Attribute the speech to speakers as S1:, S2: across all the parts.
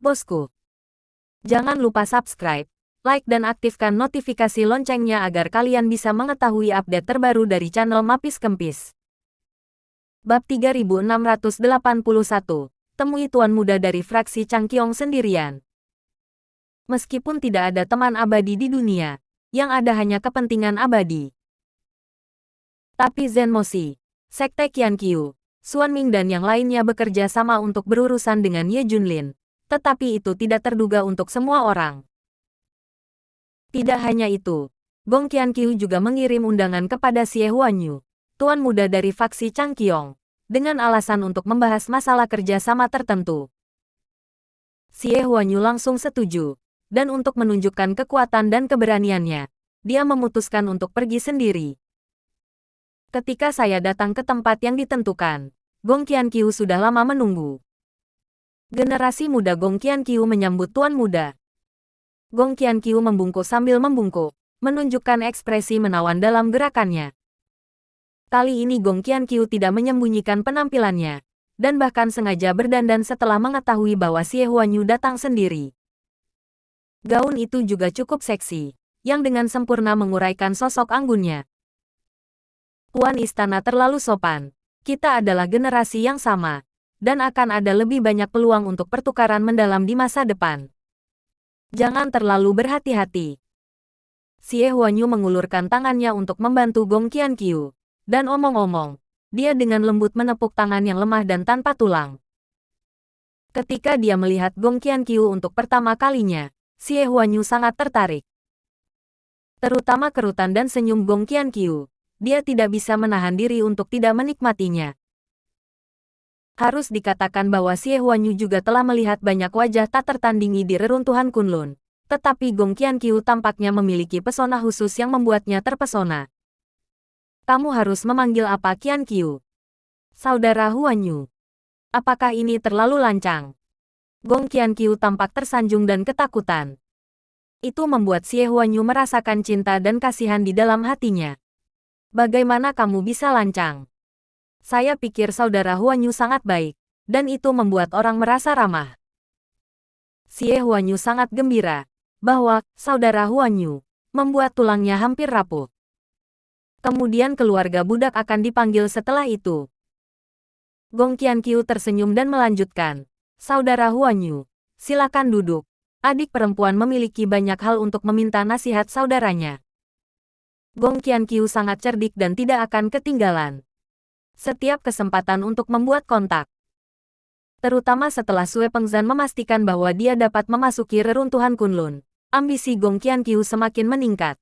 S1: bosku. Jangan lupa subscribe, like dan aktifkan notifikasi loncengnya agar kalian bisa mengetahui update terbaru dari channel Mapis Kempis. Bab 3681, temui tuan muda dari fraksi Changqiong sendirian. Meskipun tidak ada teman abadi di dunia, yang ada hanya kepentingan abadi. Tapi Zenmoshi, Sekte Qiankyu, Xuanming dan yang lainnya bekerja sama untuk berurusan dengan Ye Junlin. Tetapi itu tidak terduga untuk semua orang. Tidak hanya itu, Gong Qiankyu juga mengirim undangan kepada Xie Huanyu, tuan muda dari faksi Changqiong, dengan alasan untuk membahas masalah kerja sama tertentu. Xie Huanyu langsung setuju, dan untuk menunjukkan kekuatan dan keberaniannya, dia memutuskan untuk pergi sendiri. Ketika saya datang ke tempat yang ditentukan, Gong Qiankyu sudah lama menunggu. Generasi muda Gong Qiankyu menyambut tuan muda. Gong Qiankyu membungkuk sambil membungkuk, menunjukkan ekspresi menawan dalam gerakannya. Kali ini Gong Qiankyu tidak menyembunyikan penampilannya, dan bahkan sengaja berdandan setelah mengetahui bahwa Xie Huanyu datang sendiri. Gaun itu juga cukup seksi, yang dengan sempurna menguraikan sosok anggunnya. Tuan istana terlalu sopan. Kita adalah generasi yang sama, dan akan ada lebih banyak peluang untuk pertukaran mendalam di masa depan. Jangan terlalu berhati-hati. Xie Huanyu mengulurkan tangannya untuk membantu Gong Qiankyu, dan omong-omong, dia dengan lembut menepuk tangan yang lemah dan tanpa tulang. Ketika dia melihat Gong Qiankyu untuk pertama kalinya, Xie Huanyu sangat tertarik. Terutama kerutan dan senyum Gong Qiankyu, dia tidak bisa menahan diri untuk tidak menikmatinya. Harus dikatakan bahwa Xie Huanyu juga telah melihat banyak wajah tak tertandingi di reruntuhan Kunlun. Tetapi Gong Qiankyu tampaknya memiliki pesona khusus yang membuatnya terpesona. Kamu harus memanggil apa Qiankyu? Saudara Huanyu. Apakah ini terlalu lancang? Gong Qiankyu tampak tersanjung dan ketakutan. Itu membuat Xie Huanyu merasakan cinta dan kasihan di dalam hatinya. Bagaimana kamu bisa lancang? Saya pikir saudara Huanyu sangat baik, dan itu membuat orang merasa ramah. Xie Huanyu sangat gembira bahwa saudara Huanyu membuat tulangnya hampir rapuh. Kemudian keluarga budak akan dipanggil setelah itu. Gong Qiankyu tersenyum dan melanjutkan, saudara Huanyu, silakan duduk. Adik perempuan memiliki banyak hal untuk meminta nasihat saudaranya. Gong Qiankyu sangat cerdik dan tidak akan ketinggalan setiap kesempatan untuk membuat kontak. Terutama setelah Sue Pengzan memastikan bahwa dia dapat memasuki reruntuhan Kunlun, ambisi Gong Qiankyu semakin meningkat.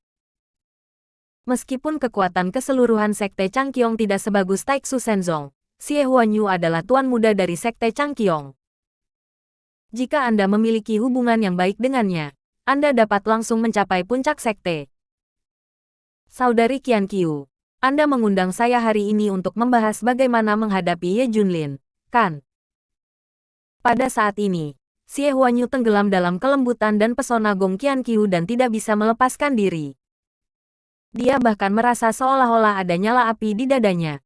S1: Meskipun kekuatan keseluruhan Sekte Changqiong tidak sebagus Taiksu Shenzong, Xie Huanyu adalah tuan muda dari Sekte Changqiong. Jika Anda memiliki hubungan yang baik dengannya, Anda dapat langsung mencapai puncak sekte. Saudari Qiankyu, Anda mengundang saya hari ini untuk membahas bagaimana menghadapi Ye Junlin, kan? Pada saat ini, Xie Huanyu tenggelam dalam kelembutan dan pesona Gong Qiankyu dan tidak bisa melepaskan diri. Dia bahkan merasa seolah-olah ada nyala api di dadanya.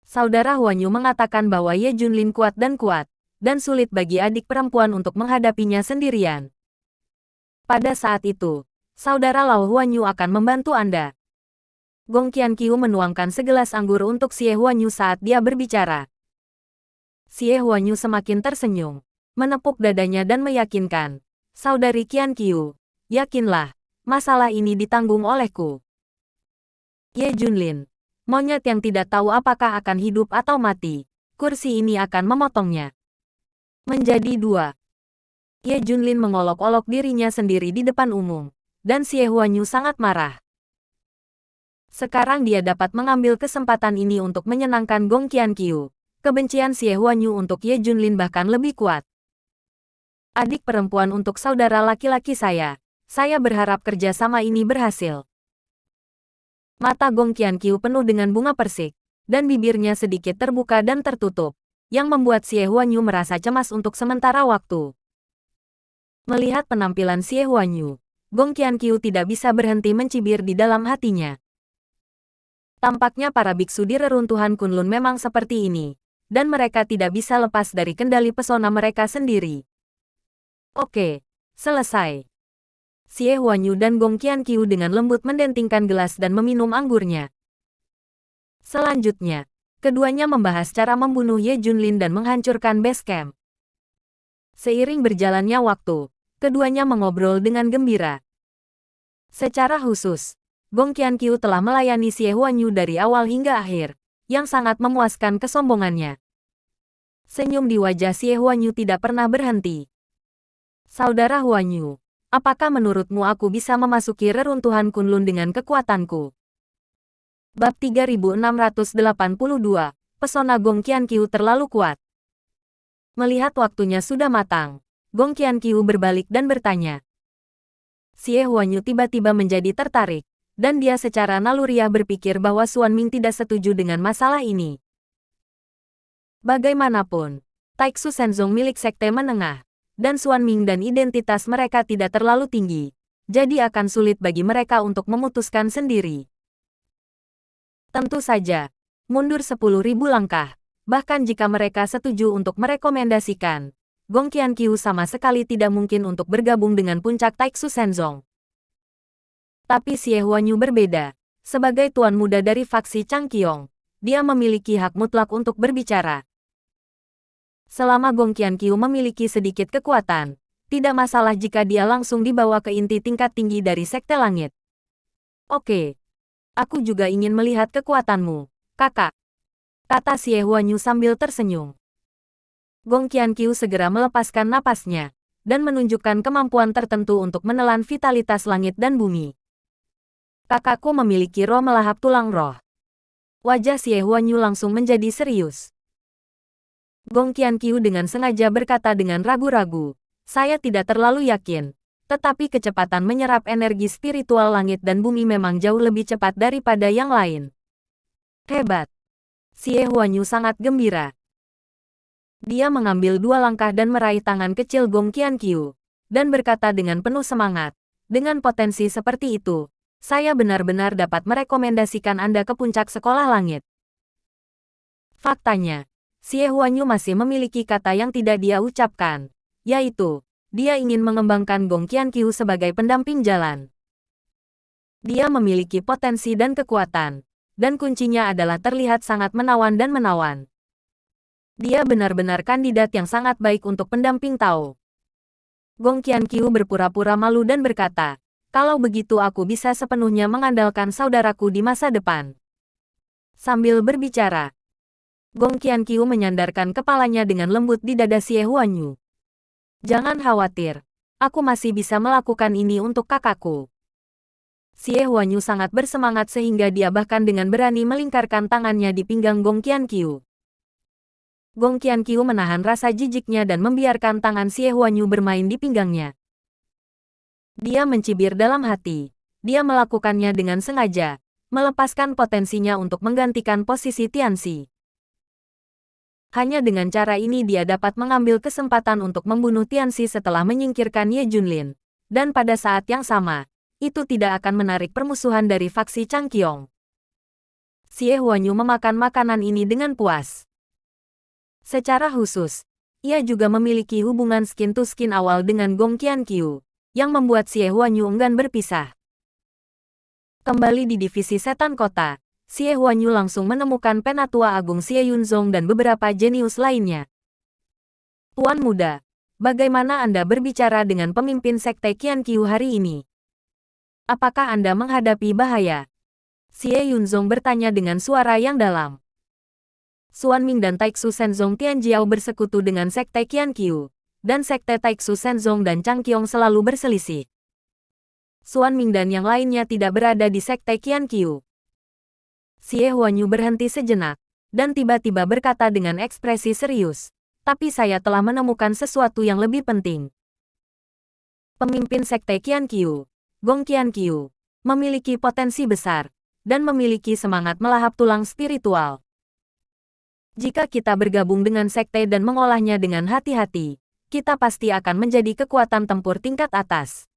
S1: Saudara Huanyu mengatakan bahwa Ye Junlin kuat, dan sulit bagi adik perempuan untuk menghadapinya sendirian. Pada saat itu, saudara Lao Huanyu akan membantu Anda. Gong Qiankyu menuangkan segelas anggur untuk Xie Huanyu saat dia berbicara. Xie Huanyu semakin tersenyum, menepuk dadanya dan meyakinkan, saudari Qiankyu, yakinlah, masalah ini ditanggung olehku. Ye Junlin, monyet yang tidak tahu apakah akan hidup atau mati, kursi ini akan memotongnya menjadi dua. Ye Junlin mengolok-olok dirinya sendiri di depan umum, dan Xie Huanyu sangat marah. Sekarang dia dapat mengambil kesempatan ini untuk menyenangkan Gong Qiankyu. Kebencian Xie Huanyu untuk Ye Junlin bahkan lebih kuat. Adik perempuan untuk saudara laki-laki saya berharap kerjasama ini berhasil. Mata Gong Qiankyu penuh dengan bunga persik, dan bibirnya sedikit terbuka dan tertutup, yang membuat Xie Huanyu merasa cemas untuk sementara waktu. Melihat penampilan Xie Huanyu, Gong Qiankyu tidak bisa berhenti mencibir di dalam hatinya. Tampaknya para biksu di reruntuhan Kunlun memang seperti ini, dan mereka tidak bisa lepas dari kendali pesona mereka sendiri. Oke, selesai. Xie Huanyu dan Gong Qianqiu dengan lembut mendentingkan gelas dan meminum anggurnya. Selanjutnya, keduanya membahas cara membunuh Ye Junlin dan menghancurkan base camp. Seiring berjalannya waktu, keduanya mengobrol dengan gembira. Secara khusus, Gong Qianqiu telah melayani Xie Huanyu dari awal hingga akhir, yang sangat memuaskan kesombongannya. Senyum di wajah Xie Huanyu tidak pernah berhenti. Saudara Huanyu, apakah menurutmu aku bisa memasuki reruntuhan Kunlun dengan kekuatanku? Bab 3682, Pesona Gong Qianqiu terlalu kuat. Melihat waktunya sudah matang, Gong Qianqiu berbalik dan bertanya. Xie Huanyu tiba-tiba menjadi tertarik, dan dia secara naluriah berpikir bahwa Xuan Ming tidak setuju dengan masalah ini. Bagaimanapun, Taiksu Shenzong milik sekte menengah, dan Xuan Ming dan identitas mereka tidak terlalu tinggi, jadi akan sulit bagi mereka untuk memutuskan sendiri. Tentu saja, mundur 10.000 langkah, bahkan jika mereka setuju untuk merekomendasikan, Gong Qianqiu sama sekali tidak mungkin untuk bergabung dengan puncak Taiksu Shenzong. Tapi Xie Huanyu berbeda. Sebagai tuan muda dari faksi Changqiong, dia memiliki hak mutlak untuk berbicara. Selama Gong Qianqiu memiliki sedikit kekuatan, tidak masalah jika dia langsung dibawa ke inti tingkat tinggi dari Sekte Langit. Oke. Aku juga ingin melihat kekuatanmu, kakak, kata Xie Huanyu sambil tersenyum. Gong Qianqiu segera melepaskan napasnya, dan menunjukkan kemampuan tertentu untuk menelan vitalitas langit dan bumi. Kakakku memiliki roh melahap tulang roh. Wajah Xie Huanyu langsung menjadi serius. Gong Qianqiu dengan sengaja berkata dengan ragu-ragu, saya tidak terlalu yakin, tetapi kecepatan menyerap energi spiritual langit dan bumi memang jauh lebih cepat daripada yang lain. Hebat. Xie Huanyu sangat gembira. Dia mengambil 2 langkah dan meraih tangan kecil Gong Qianqiu, dan berkata dengan penuh semangat, dengan potensi seperti itu, saya benar-benar dapat merekomendasikan Anda ke puncak sekolah langit. Faktanya, Xie Huanyu masih memiliki kata yang tidak dia ucapkan, yaitu, dia ingin mengembangkan Gong Qianqiu sebagai pendamping jalan. Dia memiliki potensi dan kekuatan, dan kuncinya adalah terlihat sangat menawan dan menawan. Dia benar-benar kandidat yang sangat baik untuk pendamping Tao. Gong Qianqiu berpura-pura malu dan berkata, kalau begitu aku bisa sepenuhnya mengandalkan saudaraku di masa depan. Sambil berbicara, Gong Qianqiu menyandarkan kepalanya dengan lembut di dada Xie Huanyu. Jangan khawatir, aku masih bisa melakukan ini untuk kakakku. Xie Huanyu sangat bersemangat sehingga dia bahkan dengan berani melingkarkan tangannya di pinggang Gong Qianqiu. Gong Qianqiu menahan rasa jijiknya dan membiarkan tangan Xie Huanyu bermain di pinggangnya. Dia mencibir dalam hati. Dia melakukannya dengan sengaja, melepaskan potensinya untuk menggantikan posisi Tianxi. Hanya dengan cara ini dia dapat mengambil kesempatan untuk membunuh Tianxi setelah menyingkirkan Ye Junlin. Dan pada saat yang sama, itu tidak akan menarik permusuhan dari faksi Changqiong. Xie Huanyu memakan makanan ini dengan puas. Secara khusus, ia juga memiliki hubungan skin to skin awal dengan Gong Qianqiu, yang membuat Xie Huanyu enggan berpisah. Kembali di divisi setan kota, Xie Huanyu langsung menemukan Penatua Agung Xie Yunzong dan beberapa jenius lainnya. Tuan muda, bagaimana Anda berbicara dengan pemimpin sekte Qianqiu hari ini? Apakah Anda menghadapi bahaya? Xie Yunzong bertanya dengan suara yang dalam. Xuan Ming dan Taiksu Shenzong Tianjiao bersekutu dengan sekte Qianqiu, dan sekte Taiksu Shenzong dan Changqiong selalu berselisih. Xuan Ming dan yang lainnya tidak berada di sekte Qianqiu. Xie Huanyu berhenti sejenak, dan tiba-tiba berkata dengan ekspresi serius, tapi saya telah menemukan sesuatu yang lebih penting. Pemimpin sekte Qianqiu, Gong Qianqiu, memiliki potensi besar, dan memiliki semangat melahap tulang spiritual. Jika kita bergabung dengan sekte dan mengolahnya dengan hati-hati, kita pasti akan menjadi kekuatan tempur tingkat atas.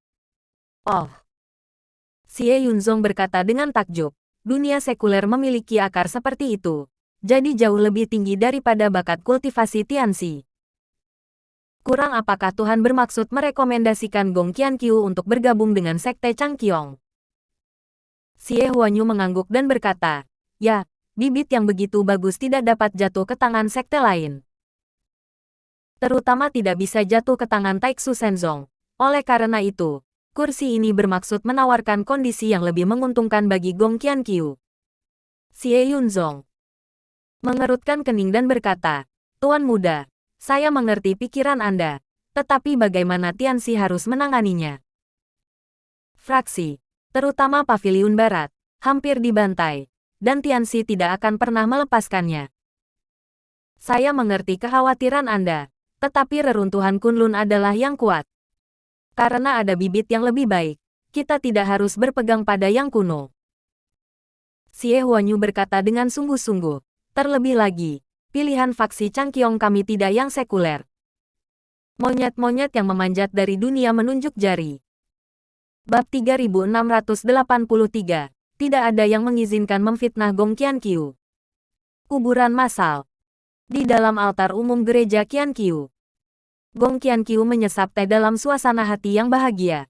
S1: Oh. Xie Yunzong berkata dengan takjub, dunia sekuler memiliki akar seperti itu, jadi jauh lebih tinggi daripada bakat kultivasi Tianxi. Kurang apakah Tuhan bermaksud merekomendasikan Gong Qianqiu untuk bergabung dengan Sekte Changqiong? Xie Huanyu mengangguk dan berkata, ya, bibit yang begitu bagus tidak dapat jatuh ke tangan sekte lain. Terutama tidak bisa jatuh ke tangan Taixu Shenzong. Oleh karena itu, kursi ini bermaksud menawarkan kondisi yang lebih menguntungkan bagi Gong Qianqiu. Xie Yunzong mengerutkan kening dan berkata, Tuan muda, saya mengerti pikiran Anda, tetapi bagaimana Tianxi harus menanganinya? Fraksi, terutama Paviliun Barat, hampir dibantai, dan Tianxi tidak akan pernah melepaskannya. Saya mengerti kekhawatiran Anda, tetapi reruntuhan Kunlun adalah yang kuat. Karena ada bibit yang lebih baik, kita tidak harus berpegang pada yang kuno. Xie Huanyu berkata dengan sungguh-sungguh, terlebih lagi, pilihan faksi Changqiong kami tidak yang sekuler. Monyet-monyet yang memanjat dari dunia menunjuk jari. Bab 3683, tidak ada yang mengizinkan memfitnah Gong Qianqiu. Kuburan massal. Di dalam altar umum gereja Qianqiu, Gong Qianqiu menyesap teh dalam suasana hati yang bahagia.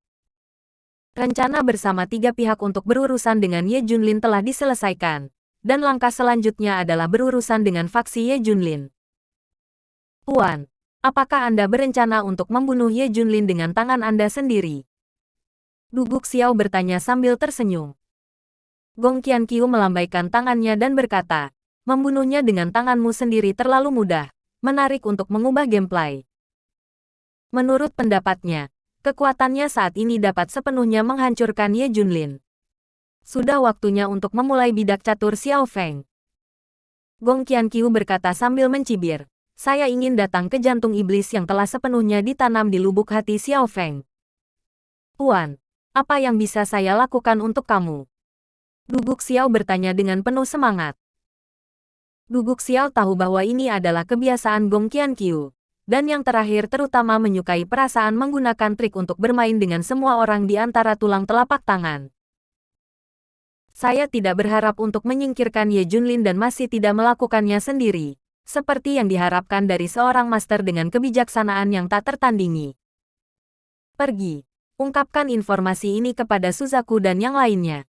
S1: Rencana bersama tiga pihak untuk berurusan dengan Ye Junlin telah diselesaikan, dan langkah selanjutnya adalah berurusan dengan faksi Ye Junlin. Tuan, apakah Anda berencana untuk membunuh Ye Junlin dengan tangan Anda sendiri? Duguk Xiao bertanya sambil tersenyum. Gong Qianqiu melambaikan tangannya dan berkata, membunuhnya dengan tanganmu sendiri terlalu mudah, menarik untuk mengubah gameplay. Menurut pendapatnya, kekuatannya saat ini dapat sepenuhnya menghancurkan Ye Junlin. Sudah waktunya untuk memulai bidak catur Xiao Feng. Gong Qianqiu berkata sambil mencibir, saya ingin datang ke jantung iblis yang telah sepenuhnya ditanam di lubuk hati Xiao Feng. Tuan, apa yang bisa saya lakukan untuk kamu? Duguk Xiao bertanya dengan penuh semangat. Duguk Xiao tahu bahwa ini adalah kebiasaan Gong Qianqiu, dan yang terakhir terutama menyukai perasaan menggunakan trik untuk bermain dengan semua orang di antara tulang telapak tangan. Saya tidak berharap untuk menyingkirkan Ye Junlin dan masih tidak melakukannya sendiri, seperti yang diharapkan dari seorang master dengan kebijaksanaan yang tak tertandingi. Pergi, ungkapkan informasi ini kepada Suzaku dan yang lainnya.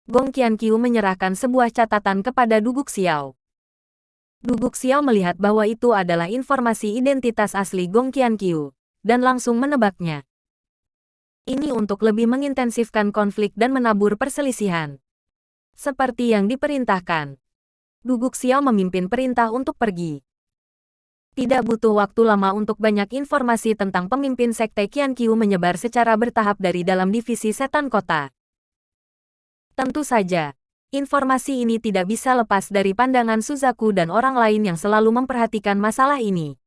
S1: Gong Qianqiu menyerahkan sebuah catatan kepada Duguk Xiao. Duguk Xiao melihat bahwa itu adalah informasi identitas asli Gong Qianqiu, dan langsung menebaknya. Ini untuk lebih mengintensifkan konflik dan menabur perselisihan. Seperti yang diperintahkan. Duguk Xiao memimpin perintah untuk pergi. Tidak butuh waktu lama untuk banyak informasi tentang pemimpin Sekte Qianqiu menyebar secara bertahap dari dalam divisi setan kota. Tentu saja, informasi ini tidak bisa lepas dari pandangan Suzaku dan orang lain yang selalu memperhatikan masalah ini.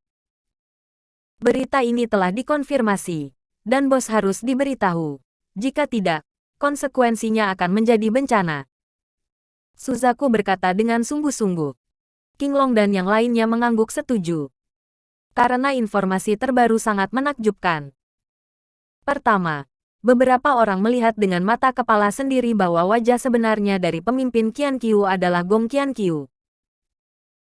S1: Berita ini telah dikonfirmasi, dan bos harus diberitahu. Jika tidak, konsekuensinya akan menjadi bencana. Suzaku berkata dengan sungguh-sungguh. Qinglong dan yang lainnya mengangguk setuju. Karena informasi terbaru sangat menakjubkan. Pertama, beberapa orang melihat dengan mata kepala sendiri bahwa wajah sebenarnya dari pemimpin Qianqiu adalah Gong Qianqiu.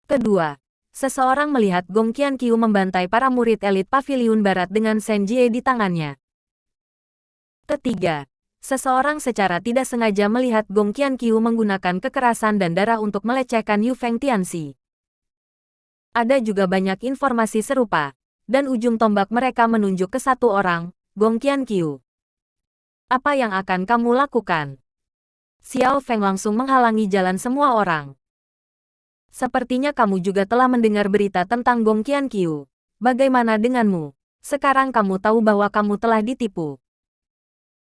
S1: Kedua, seseorang melihat Gong Qianqiu membantai para murid elit Paviliun Barat dengan Shen Jie di tangannya. Ketiga, seseorang secara tidak sengaja melihat Gong Qianqiu menggunakan kekerasan dan darah untuk melecehkan Yu Feng Tianxi. Ada juga banyak informasi serupa, dan ujung tombak mereka menunjuk ke satu orang, Gong Qianqiu. Apa yang akan kamu lakukan? Xiao Feng langsung menghalangi jalan semua orang. Sepertinya kamu juga telah mendengar berita tentang Gong Qianqiu. Bagaimana denganmu? Sekarang kamu tahu bahwa kamu telah ditipu.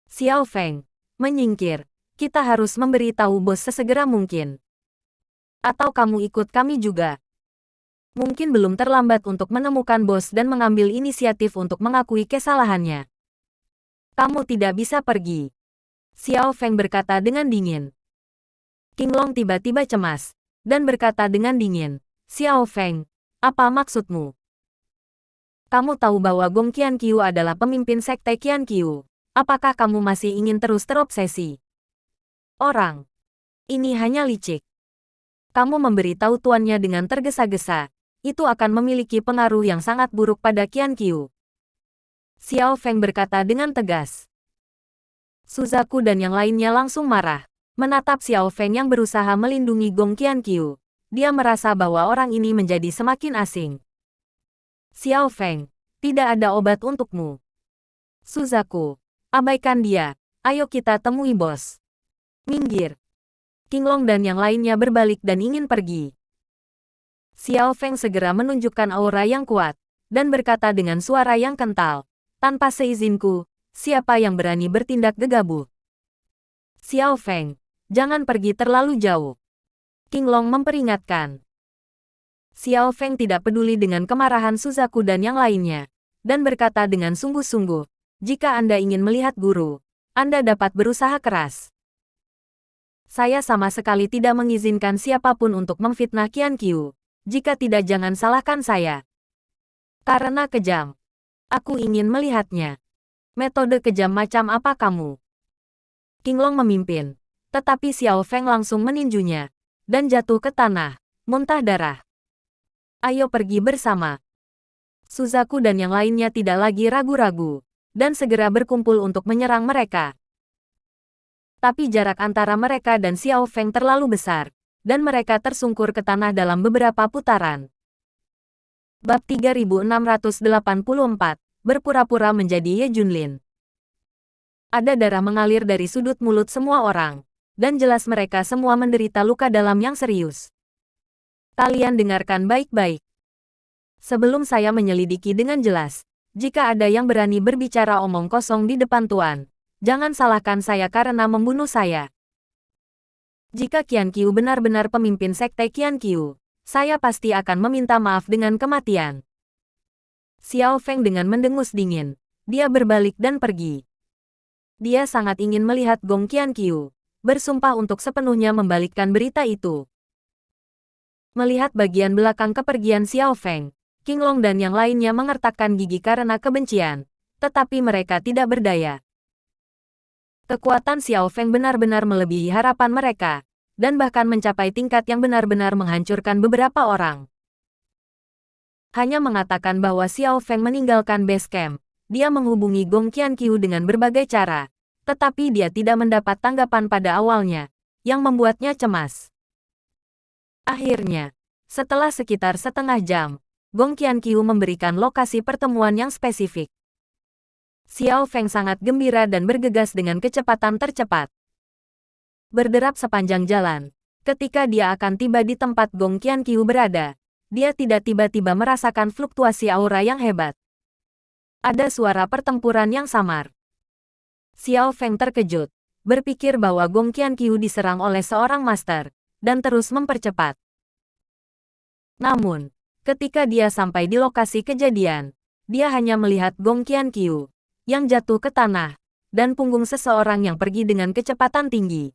S1: Xiao Feng, menyingkir. Kita harus memberitahu bos sesegera mungkin. Atau kamu ikut kami juga. Mungkin belum terlambat untuk menemukan bos dan mengambil inisiatif untuk mengakui kesalahannya. Kamu tidak bisa pergi. Xiao Feng berkata dengan dingin. Qinglong tiba-tiba cemas, dan berkata dengan dingin, Xiao Feng, apa maksudmu? Kamu tahu bahwa Gong Qianqiu adalah pemimpin Sekte Qianqiu. Apakah kamu masih ingin terus terobsesi? Orang ini hanya licik. Kamu memberitahu tuannya dengan tergesa-gesa. itu akan memiliki pengaruh yang sangat buruk pada Qian Qiu. Xiao Feng berkata dengan tegas. Suzaku dan yang lainnya langsung marah, menatap Xiao Feng yang berusaha melindungi Gong Qian Qiu. Dia merasa bahwa orang ini menjadi semakin asing. Xiao Feng, tidak ada obat untukmu. Suzaku, abaikan dia. Ayo kita temui bos. Minggir. Qinglong dan yang lainnya berbalik dan ingin pergi. Xiao Feng segera menunjukkan aura yang kuat, dan berkata dengan suara yang kental. Tanpa seizinku, siapa yang berani bertindak gegabah? Xiao Feng, jangan pergi terlalu jauh. Qinglong memperingatkan. Xiao Feng tidak peduli dengan kemarahan Suzaku dan yang lainnya, dan berkata dengan sungguh-sungguh, jika Anda ingin melihat guru, Anda dapat berusaha keras. Saya sama sekali tidak mengizinkan siapapun untuk memfitnah Qian Qiu. Jika tidak, jangan salahkan saya. Karena kejam. Aku ingin melihatnya. Metode kejam macam apa kamu? Qinglong memimpin, tetapi Xiao Feng langsung meninjunya dan jatuh ke tanah, muntah darah. Ayo pergi bersama. Suzaku dan yang lainnya tidak lagi ragu-ragu, dan segera berkumpul untuk menyerang mereka. Tapi jarak antara mereka dan Xiao Feng terlalu besar, dan mereka tersungkur ke tanah dalam beberapa putaran. Bab 3684, berpura-pura menjadi Ye Junlin. Ada darah mengalir dari sudut mulut semua orang, dan jelas mereka semua menderita luka dalam yang serius. Kalian dengarkan baik-baik. Sebelum saya menyelidiki dengan jelas, jika ada yang berani berbicara omong kosong di depan Tuan, jangan salahkan saya karena membunuh saya. Jika Qian Qiu benar-benar pemimpin sekte Qian Qiu, saya pasti akan meminta maaf dengan kematian. Xiao Feng dengan mendengus dingin, dia berbalik dan pergi. Dia sangat ingin melihat Gong Qian Qiu, bersumpah untuk sepenuhnya membalikkan berita itu. Melihat bagian belakang kepergian Xiao Feng, Qinglong dan yang lainnya mengertakkan gigi karena kebencian, tetapi mereka tidak berdaya. Kekuatan Xiao Feng benar-benar melebihi harapan mereka, dan bahkan mencapai tingkat yang benar-benar menghancurkan beberapa orang. Hanya mengatakan bahwa Xiao Feng meninggalkan base camp, dia menghubungi Gong Qian Qiu dengan berbagai cara, tetapi dia tidak mendapat tanggapan pada awalnya, yang membuatnya cemas. Akhirnya, setelah sekitar setengah jam, Gong Qian Qiu memberikan lokasi pertemuan yang spesifik. Xiao Feng sangat gembira dan bergegas dengan kecepatan tercepat. Berderap sepanjang jalan, ketika dia akan tiba di tempat Gong Qian Qiu berada, dia tidak tiba-tiba merasakan fluktuasi aura yang hebat. Ada suara pertempuran yang samar. Xiao Feng terkejut, berpikir bahwa Gong Qian Qiu diserang oleh seorang master, dan terus mempercepat. Namun, ketika dia sampai di lokasi kejadian, dia hanya melihat Gong Qian Qiu yang jatuh ke tanah, dan punggung seseorang yang pergi dengan kecepatan tinggi.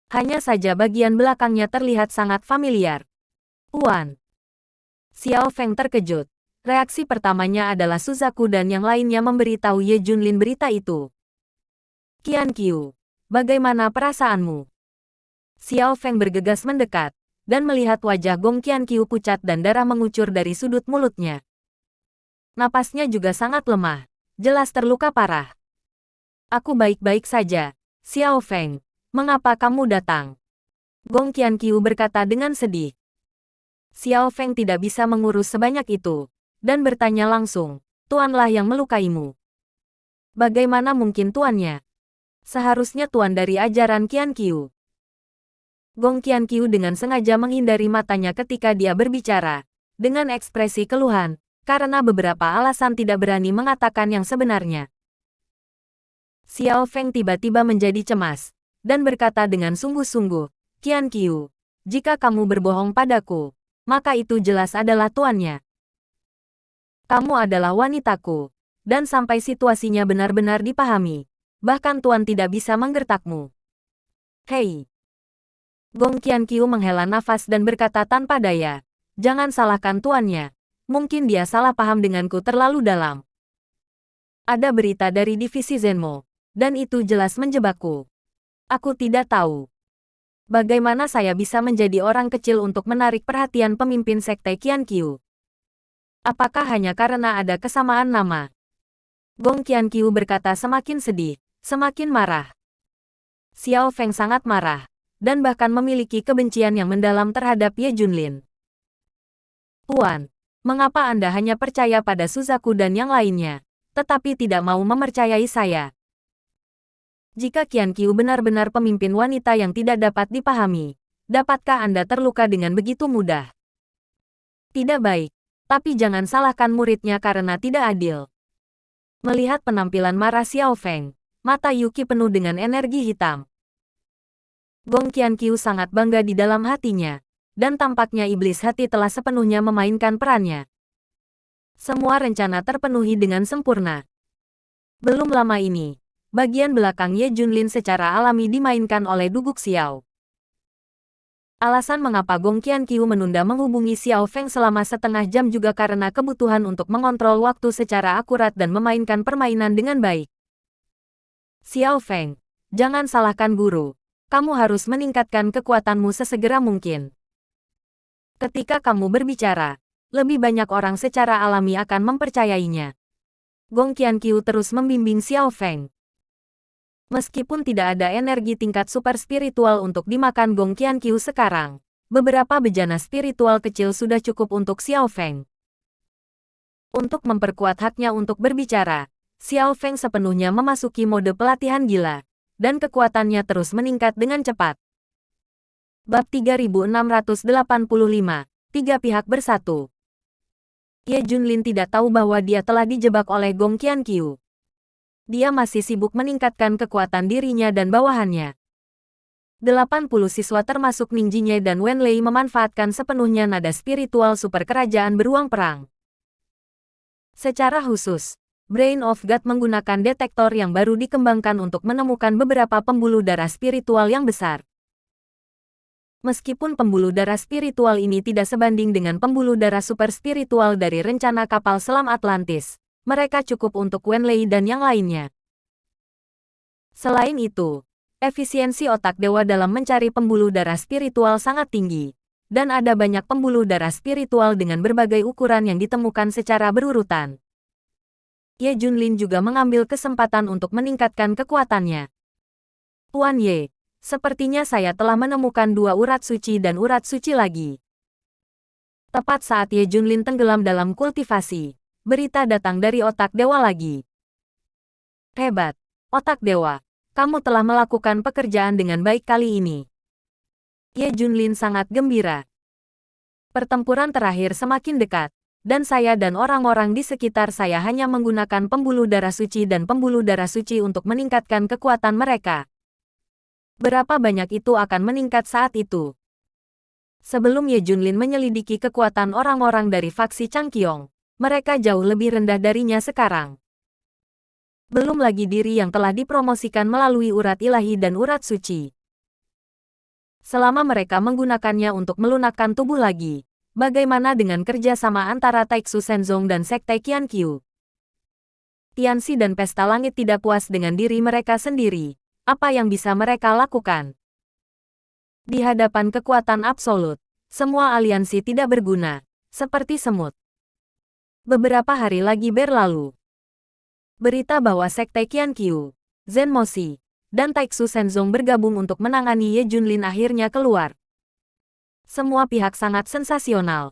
S1: Hanya saja bagian belakangnya terlihat sangat familiar. Tuan. Xiao Feng terkejut. Reaksi pertamanya adalah Suzaku dan yang lainnya memberitahu Ye Junlin berita itu. Qian Qiu, bagaimana perasaanmu? Xiao Feng bergegas mendekat, dan melihat wajah Gong Qian Qiu pucat dan darah mengucur dari sudut mulutnya. Napasnya juga sangat lemah, jelas terluka parah. Aku baik-baik saja, Xiao Feng. Mengapa kamu datang? Gong Qian Qiu berkata dengan sedih. Xiao Feng tidak bisa mengurus sebanyak itu, dan bertanya langsung, Tuanlah yang melukaimu. Bagaimana mungkin tuannya? Seharusnya tuan dari ajaran Qian Qiu. Gong Qian Qiu dengan sengaja menghindari matanya ketika dia berbicara, dengan ekspresi keluhan, karena beberapa alasan tidak berani mengatakan yang sebenarnya. Xiao Feng tiba-tiba menjadi cemas, dan berkata dengan sungguh-sungguh, Qian Qiu, jika kamu berbohong padaku, maka itu jelas adalah tuannya. Kamu adalah wanitaku, dan sampai situasinya benar-benar dipahami, bahkan tuan tidak bisa menggertakmu. Hei! Gong Qian Qiu menghela nafas dan berkata tanpa daya, jangan salahkan tuannya, mungkin dia salah paham denganku terlalu dalam. Ada berita dari divisi Zenmo, dan itu jelas menjebakku. Aku tidak tahu. Bagaimana saya bisa menjadi orang kecil untuk menarik perhatian pemimpin sekte Qianqiu? Apakah hanya karena ada kesamaan nama? Gong Qianqiu berkata semakin sedih, semakin marah. Xiao Feng sangat marah, dan bahkan memiliki kebencian yang mendalam terhadap Ye Junlin. Tuan, mengapa Anda hanya percaya pada Suzaku dan yang lainnya, tetapi tidak mau mempercayai saya? Jika Qianqiu benar-benar pemimpin wanita yang tidak dapat dipahami, dapatkah Anda terluka dengan begitu mudah? Tidak baik, tapi jangan salahkan muridnya karena tidak adil. Melihat penampilan marah Xiao Feng, mata Yuki penuh dengan energi hitam. Gong Qianqiu sangat bangga di dalam hatinya, dan tampaknya iblis hati telah sepenuhnya memainkan perannya. Semua rencana terpenuhi dengan sempurna. Belum lama ini, bagian belakang Ye Junlin secara alami dimainkan oleh Duguk Xiao. Alasan mengapa Gong Qianqiu menunda menghubungi Xiao Feng selama setengah jam juga karena kebutuhan untuk mengontrol waktu secara akurat dan memainkan permainan dengan baik. Xiao Feng, jangan salahkan guru. Kamu harus meningkatkan kekuatanmu sesegera mungkin. Ketika kamu berbicara, lebih banyak orang secara alami akan mempercayainya. Gong Qianqiu terus membimbing Xiao Feng. Meskipun tidak ada energi tingkat super spiritual untuk dimakan Gong Qianqiu sekarang, beberapa bejana spiritual kecil sudah cukup untuk Xiao Feng. Untuk memperkuat haknya untuk berbicara, Xiao Feng sepenuhnya memasuki mode pelatihan gila, dan kekuatannya terus meningkat dengan cepat. Bab 3685, Tiga Pihak Bersatu. Ye Junlin tidak tahu bahwa dia telah dijebak oleh Gong Qianqiu. Dia masih sibuk meningkatkan kekuatan dirinya dan bawahannya. 80 siswa termasuk Ning Jinye dan Wen Lei memanfaatkan sepenuhnya nada spiritual super kerajaan beruang perang. Secara khusus, Brain of God menggunakan detektor yang baru dikembangkan untuk menemukan beberapa pembuluh darah spiritual yang besar. Meskipun pembuluh darah spiritual ini tidak sebanding dengan pembuluh darah super spiritual dari rencana kapal selam Atlantis, mereka cukup untuk Wen Lei dan yang lainnya. Selain itu, efisiensi otak dewa dalam mencari pembuluh darah spiritual sangat tinggi, dan ada banyak pembuluh darah spiritual dengan berbagai ukuran yang ditemukan secara berurutan. Ye Junlin juga mengambil kesempatan untuk meningkatkan kekuatannya. Tuan Ye, sepertinya saya telah menemukan 2 urat suci dan urat suci lagi. Tepat saat Ye Junlin tenggelam dalam kultivasi, berita datang dari otak dewa lagi. Hebat, otak dewa. Kamu telah melakukan pekerjaan dengan baik kali ini. Ye Junlin sangat gembira. Pertempuran terakhir semakin dekat, dan saya dan orang-orang di sekitar saya hanya menggunakan pembuluh darah suci dan pembuluh darah suci untuk meningkatkan kekuatan mereka. Berapa banyak itu akan meningkat saat itu? Sebelum Ye Junlin menyelidiki kekuatan orang-orang dari faksi Changqiong, mereka jauh lebih rendah darinya sekarang. Belum lagi diri yang telah dipromosikan melalui urat ilahi dan urat suci. Selama mereka menggunakannya untuk melunakkan tubuh lagi, bagaimana dengan kerjasama antara Taiksu Shenzong dan Sekte Qianqiu? Tianxi dan Pesta Langit tidak puas dengan diri mereka sendiri. Apa yang bisa mereka lakukan? Di hadapan kekuatan absolut, semua aliansi tidak berguna, seperti semut. Beberapa hari lagi berlalu. Berita bahwa Sekte Qianqiu, Zenmoshi, dan Taiksu Shenzong bergabung untuk menangani Ye Junlin akhirnya keluar. Semua pihak sangat sensasional.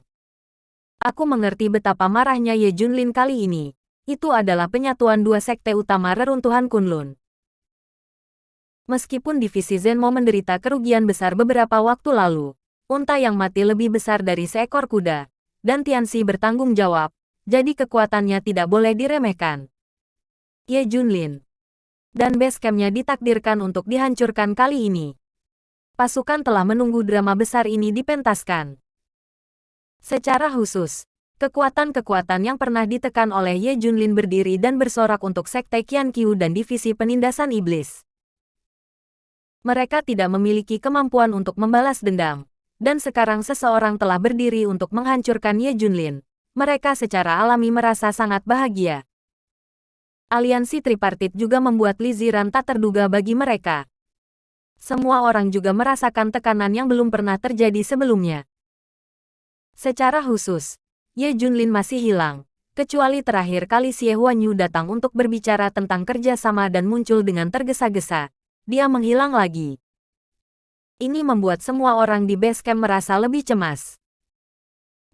S1: Aku mengerti betapa marahnya Ye Junlin kali ini. Itu adalah penyatuan 2 sekte utama reruntuhan Kunlun. Meskipun divisi Zenmo menderita kerugian besar beberapa waktu lalu, unta yang mati lebih besar dari seekor kuda, dan Tianxi bertanggung jawab, jadi kekuatannya tidak boleh diremehkan. Ye Junlin dan base camp-nya ditakdirkan untuk dihancurkan kali ini. Pasukan telah menunggu drama besar ini dipentaskan. Secara khusus, kekuatan-kekuatan yang pernah ditekan oleh Ye Junlin berdiri dan bersorak untuk Sekte Qianqiu dan divisi penindasan iblis. Mereka tidak memiliki kemampuan untuk membalas dendam, dan sekarang seseorang telah berdiri untuk menghancurkan Ye Junlin. Mereka secara alami merasa sangat bahagia. Aliansi tripartit juga membuat liziran tak terduga bagi mereka. Semua orang juga merasakan tekanan yang belum pernah terjadi sebelumnya. Secara khusus, Ye Junlin masih hilang, kecuali terakhir kali Xie Huanyu datang untuk berbicara tentang kerjasama dan muncul dengan tergesa-gesa. Dia menghilang lagi. Ini membuat semua orang di base camp merasa lebih cemas.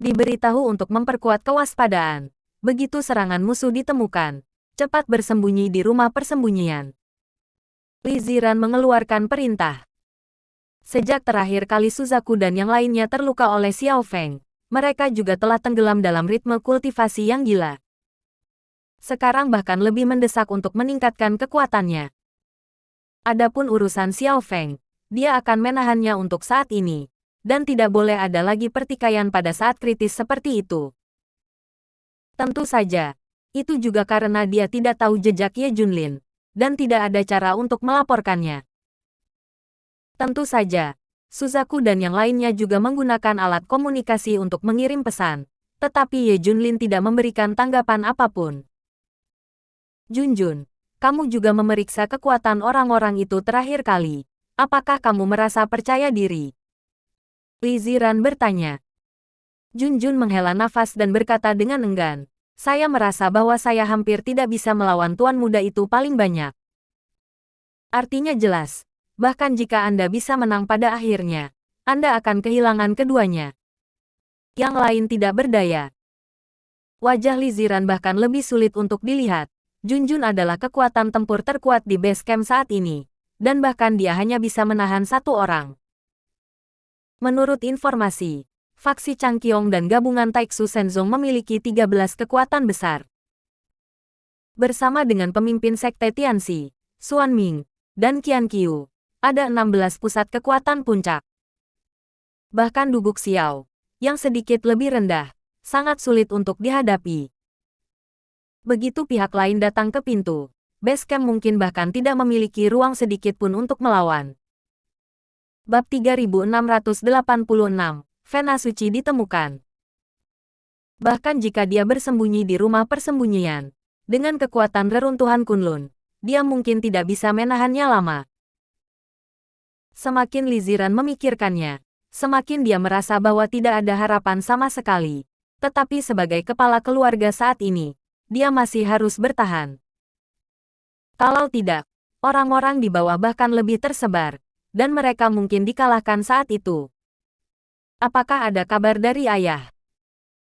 S1: Diberitahu untuk memperkuat kewaspadaan. Begitu serangan musuh ditemukan, cepat bersembunyi di rumah persembunyian. Li Ziran mengeluarkan perintah. Sejak terakhir kali Suzaku dan yang lainnya terluka oleh Xiao Feng, mereka juga telah tenggelam dalam ritme kultivasi yang gila. Sekarang bahkan lebih mendesak untuk meningkatkan kekuatannya. Adapun urusan Xiao Feng, dia akan menahannya untuk saat ini, dan tidak boleh ada lagi pertikaian pada saat kritis seperti itu. Tentu saja, itu juga karena dia tidak tahu jejak Ye Junlin, dan tidak ada cara untuk melaporkannya. Tentu saja, Suzaku dan yang lainnya juga menggunakan alat komunikasi untuk mengirim pesan, tetapi Ye Junlin tidak memberikan tanggapan apapun. Junjun, kamu juga memeriksa kekuatan orang-orang itu terakhir kali. Apakah kamu merasa percaya diri? Li Ziran bertanya. Junjun menghela nafas dan berkata dengan enggan. Saya merasa bahwa saya hampir tidak bisa melawan tuan muda itu paling banyak. Artinya jelas, bahkan jika Anda bisa menang pada akhirnya, Anda akan kehilangan keduanya. Yang lain tidak berdaya. Wajah Li Ziran bahkan lebih sulit untuk dilihat. Junjun adalah kekuatan tempur terkuat di base camp saat ini, dan bahkan dia hanya bisa menahan satu orang. Menurut informasi, faksi Changqiong dan gabungan Taixu Shenzong memiliki 13 kekuatan besar. Bersama dengan pemimpin sekte Tianxi, Xuan Ming, dan Qian Qiu, ada 16 pusat kekuatan puncak. Bahkan Duguk Xiao, yang sedikit lebih rendah, sangat sulit untuk dihadapi. Begitu pihak lain datang ke pintu, base camp mungkin bahkan tidak memiliki ruang sedikit pun untuk melawan. Bab 3686, Vena Suci ditemukan. Bahkan jika dia bersembunyi di rumah persembunyian, dengan kekuatan reruntuhan Kunlun, dia mungkin tidak bisa menahannya lama. Semakin Li Ziran memikirkannya, semakin dia merasa bahwa tidak ada harapan sama sekali. Tetapi sebagai kepala keluarga saat ini, dia masih harus bertahan. Kalau tidak, orang-orang di bawah bahkan lebih tersebar, dan mereka mungkin dikalahkan saat itu. Apakah ada kabar dari ayah?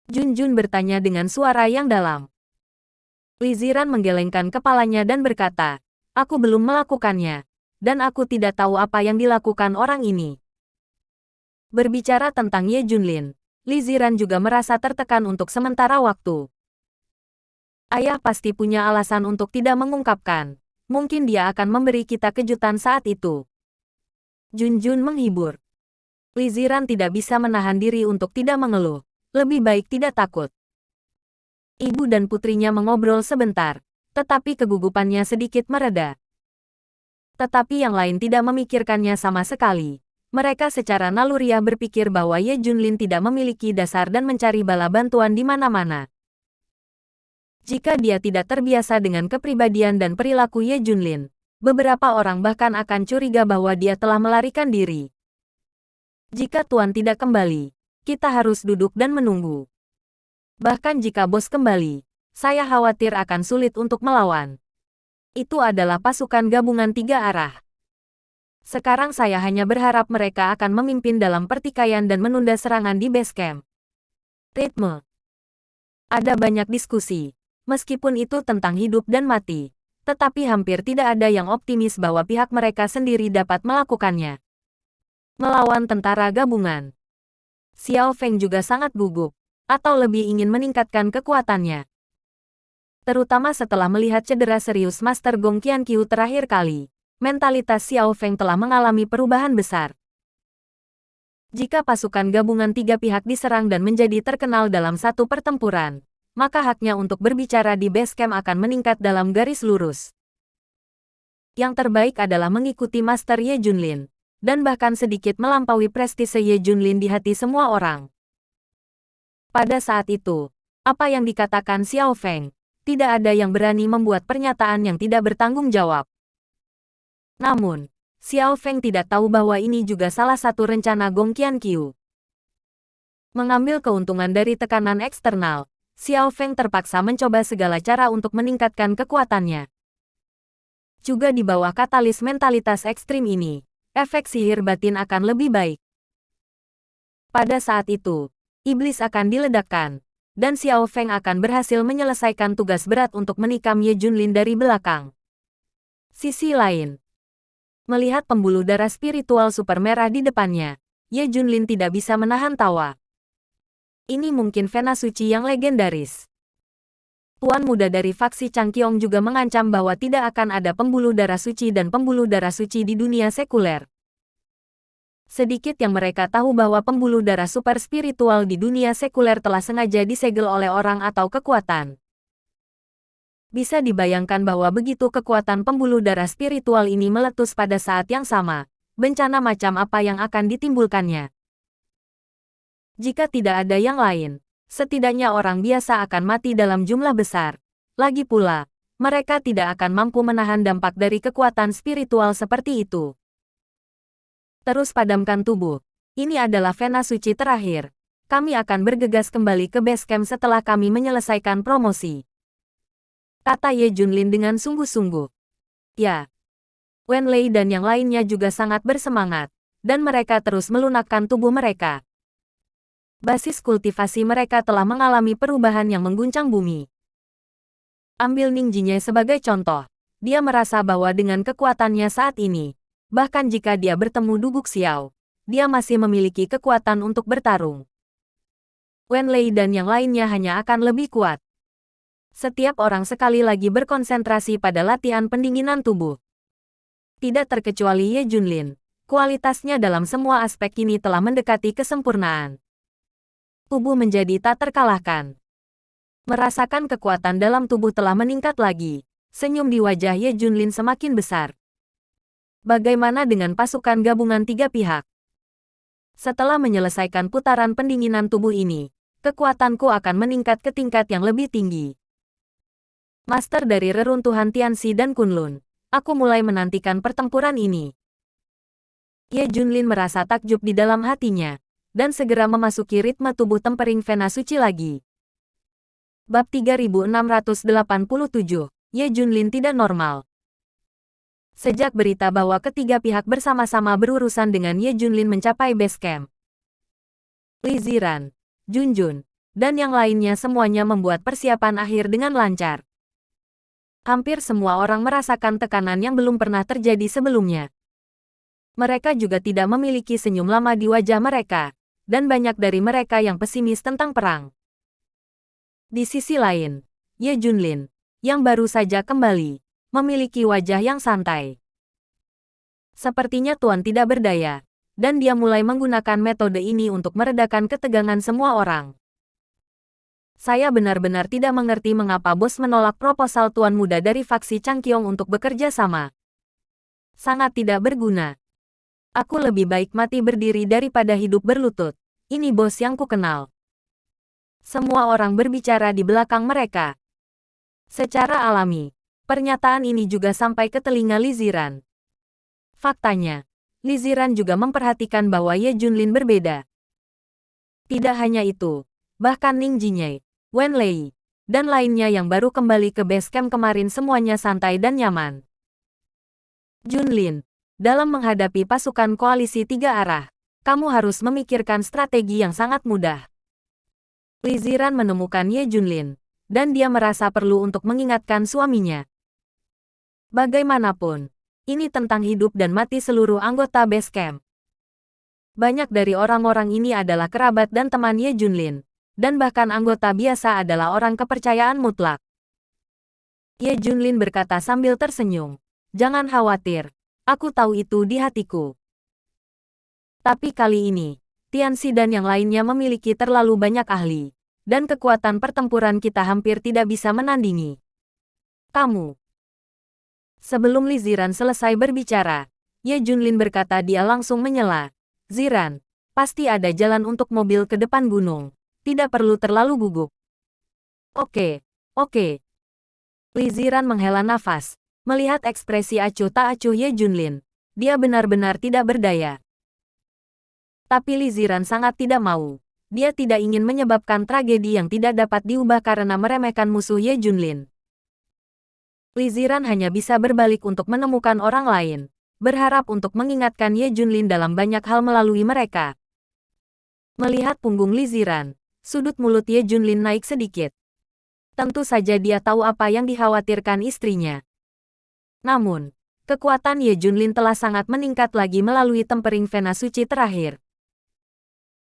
S1: Junjun bertanya dengan suara yang dalam. Li Ziran menggelengkan kepalanya dan berkata, aku belum melakukannya, dan aku tidak tahu apa yang dilakukan orang ini. Berbicara tentang Ye Junlin, Li Ziran juga merasa tertekan untuk sementara waktu. Ayah pasti punya alasan untuk tidak mengungkapkan. Mungkin dia akan memberi kita kejutan saat itu. Junjun menghibur. Li Ziran tidak bisa menahan diri untuk tidak mengeluh. Lebih baik tidak takut. Ibu dan putrinya mengobrol sebentar, tetapi kegugupannya sedikit mereda. Tetapi yang lain tidak memikirkannya sama sekali. Mereka secara naluriah berpikir bahwa Ye Junlin tidak memiliki dasar dan mencari bala bantuan di mana-mana. Jika dia tidak terbiasa dengan kepribadian dan perilaku Ye Junlin, beberapa orang bahkan akan curiga bahwa dia telah melarikan diri. Jika Tuan tidak kembali, kita harus duduk dan menunggu. Bahkan jika bos kembali, saya khawatir akan sulit untuk melawan. Itu adalah pasukan gabungan 3 arah. Sekarang saya hanya berharap mereka akan memimpin dalam pertikaian dan menunda serangan di base camp. Ritme. Ada banyak diskusi, meskipun itu tentang hidup dan mati. Tetapi hampir tidak ada yang optimis bahwa pihak mereka sendiri dapat melakukannya. Melawan tentara gabungan. Xiao Feng juga sangat gugup, atau lebih ingin meningkatkan kekuatannya. Terutama setelah melihat cedera serius Master Gong Qianqiu terakhir kali, mentalitas Xiao Feng telah mengalami perubahan besar. Jika pasukan gabungan 3 pihak diserang dan menjadi terkenal dalam satu pertempuran, maka haknya untuk berbicara di base camp akan meningkat dalam garis lurus. Yang terbaik adalah mengikuti Master Ye Junlin, dan bahkan sedikit melampaui prestise Ye Junlin di hati semua orang. Pada saat itu, apa yang dikatakan Xiao Feng, tidak ada yang berani membuat pernyataan yang tidak bertanggung jawab. Namun, Xiao Feng tidak tahu bahwa ini juga salah satu rencana Gong Qianqiu. Mengambil keuntungan dari tekanan eksternal, Xiao Feng terpaksa mencoba segala cara untuk meningkatkan kekuatannya. Juga di bawah katalis mentalitas ekstrim ini, efek sihir batin akan lebih baik. Pada saat itu, iblis akan diledakkan, dan Xiao Feng akan berhasil menyelesaikan tugas berat untuk menikam Ye Junlin dari belakang. Sisi lain, melihat pembuluh darah spiritual super merah di depannya, Ye Junlin tidak bisa menahan tawa. Ini mungkin Vena Suci yang legendaris. Tuan muda dari faksi Changqiong juga mengancam bahwa tidak akan ada pembuluh darah suci dan pembuluh darah suci di dunia sekuler. Sedikit yang mereka tahu bahwa pembuluh darah super spiritual di dunia sekuler telah sengaja disegel oleh orang atau kekuatan. Bisa dibayangkan bahwa begitu kekuatan pembuluh darah spiritual ini meletus pada saat yang sama, bencana macam apa yang akan ditimbulkannya. Jika tidak ada yang lain, setidaknya orang biasa akan mati dalam jumlah besar. Lagi pula, mereka tidak akan mampu menahan dampak dari kekuatan spiritual seperti itu. Terus padamkan tubuh. Ini adalah Vena Suci terakhir. Kami akan bergegas kembali ke base camp setelah kami menyelesaikan promosi. Kata Ye Junlin dengan sungguh-sungguh. Ya. Wen Lei dan yang lainnya juga sangat bersemangat, dan mereka terus melunakkan tubuh mereka. Basis kultivasi mereka telah mengalami perubahan yang mengguncang bumi. Ambil Ning Jinye sebagai contoh. Dia merasa bahwa dengan kekuatannya saat ini, bahkan jika dia bertemu Duguk Xiao, dia masih memiliki kekuatan untuk bertarung. Wen Lei dan yang lainnya hanya akan lebih kuat. Setiap orang sekali lagi berkonsentrasi pada latihan pendinginan tubuh. Tidak terkecuali Ye Junlin, kualitasnya dalam semua aspek ini telah mendekati kesempurnaan. Tubuh menjadi tak terkalahkan. Merasakan kekuatan dalam tubuh telah meningkat lagi, senyum di wajah Ye Junlin semakin besar. Bagaimana dengan pasukan gabungan tiga pihak? Setelah menyelesaikan putaran pendinginan tubuh ini, kekuatanku akan meningkat ke tingkat yang lebih tinggi. Master dari reruntuhan Tianxi dan Kunlun, aku mulai menantikan pertempuran ini. Ye Junlin merasa takjub di dalam hatinya, dan segera memasuki ritme tubuh tempering Vena Suci lagi. Bab 3687, Ye Junlin tidak normal. Sejak berita bahwa ketiga pihak bersama-sama berurusan dengan Ye Junlin mencapai base camp, Li Ziran, Junjun, dan yang lainnya semuanya membuat persiapan akhir dengan lancar. Hampir semua orang merasakan tekanan yang belum pernah terjadi sebelumnya. Mereka juga tidak memiliki senyum lama di wajah mereka, dan banyak dari mereka yang pesimis tentang perang. Di sisi lain, Ye Junlin, yang baru saja kembali, memiliki wajah yang santai. Sepertinya Tuan tidak berdaya, dan dia mulai menggunakan metode ini untuk meredakan ketegangan semua orang. Saya benar-benar tidak mengerti mengapa bos menolak proposal Tuan muda dari faksi Changqiong untuk bekerja sama. Sangat tidak berguna. Aku lebih baik mati berdiri daripada hidup berlutut. Ini bos yang kukenal. Semua orang berbicara di belakang mereka. Secara alami, pernyataan ini juga sampai ke telinga Li Ziran. Faktanya, Li Ziran juga memperhatikan bahwa Ye Junlin berbeda. Tidak hanya itu, bahkan Ning Jinye, Wen Lei, dan lainnya yang baru kembali ke base camp kemarin semuanya santai dan nyaman. Junlin, dalam menghadapi pasukan koalisi tiga arah, kamu harus memikirkan strategi yang sangat mudah. Li Ziran menemukan Ye Junlin, dan dia merasa perlu untuk mengingatkan suaminya. Bagaimanapun, ini tentang hidup dan mati seluruh anggota base camp. Banyak dari orang-orang ini adalah kerabat dan teman Ye Junlin, dan bahkan anggota biasa adalah orang kepercayaan mutlak. Ye Junlin berkata sambil tersenyum, "Jangan khawatir. Aku tahu itu di hatiku. Tapi kali ini, Tianxi dan yang lainnya memiliki terlalu banyak ahli, dan kekuatan pertempuran kita hampir tidak bisa menandingi kamu." Sebelum Li Ziran selesai berbicara, Ye Junlin berkata dia langsung menyela, "Ziran, pasti ada jalan untuk mobil ke depan gunung. Tidak perlu terlalu gugup." Oke. Li Ziran menghela nafas, melihat ekspresi acuh tak acuh Ye Junlin, dia benar-benar tidak berdaya. Tapi Li Ziran sangat tidak mau. Dia tidak ingin menyebabkan tragedi yang tidak dapat diubah karena meremehkan musuh Ye Junlin. Li Ziran hanya bisa berbalik untuk menemukan orang lain, berharap untuk mengingatkan Ye Junlin dalam banyak hal melalui mereka. Melihat punggung Li Ziran, sudut mulut Ye Junlin naik sedikit. Tentu saja dia tahu apa yang dikhawatirkan istrinya. Namun, kekuatan Ye Junlin telah sangat meningkat lagi melalui tempering vena suci terakhir.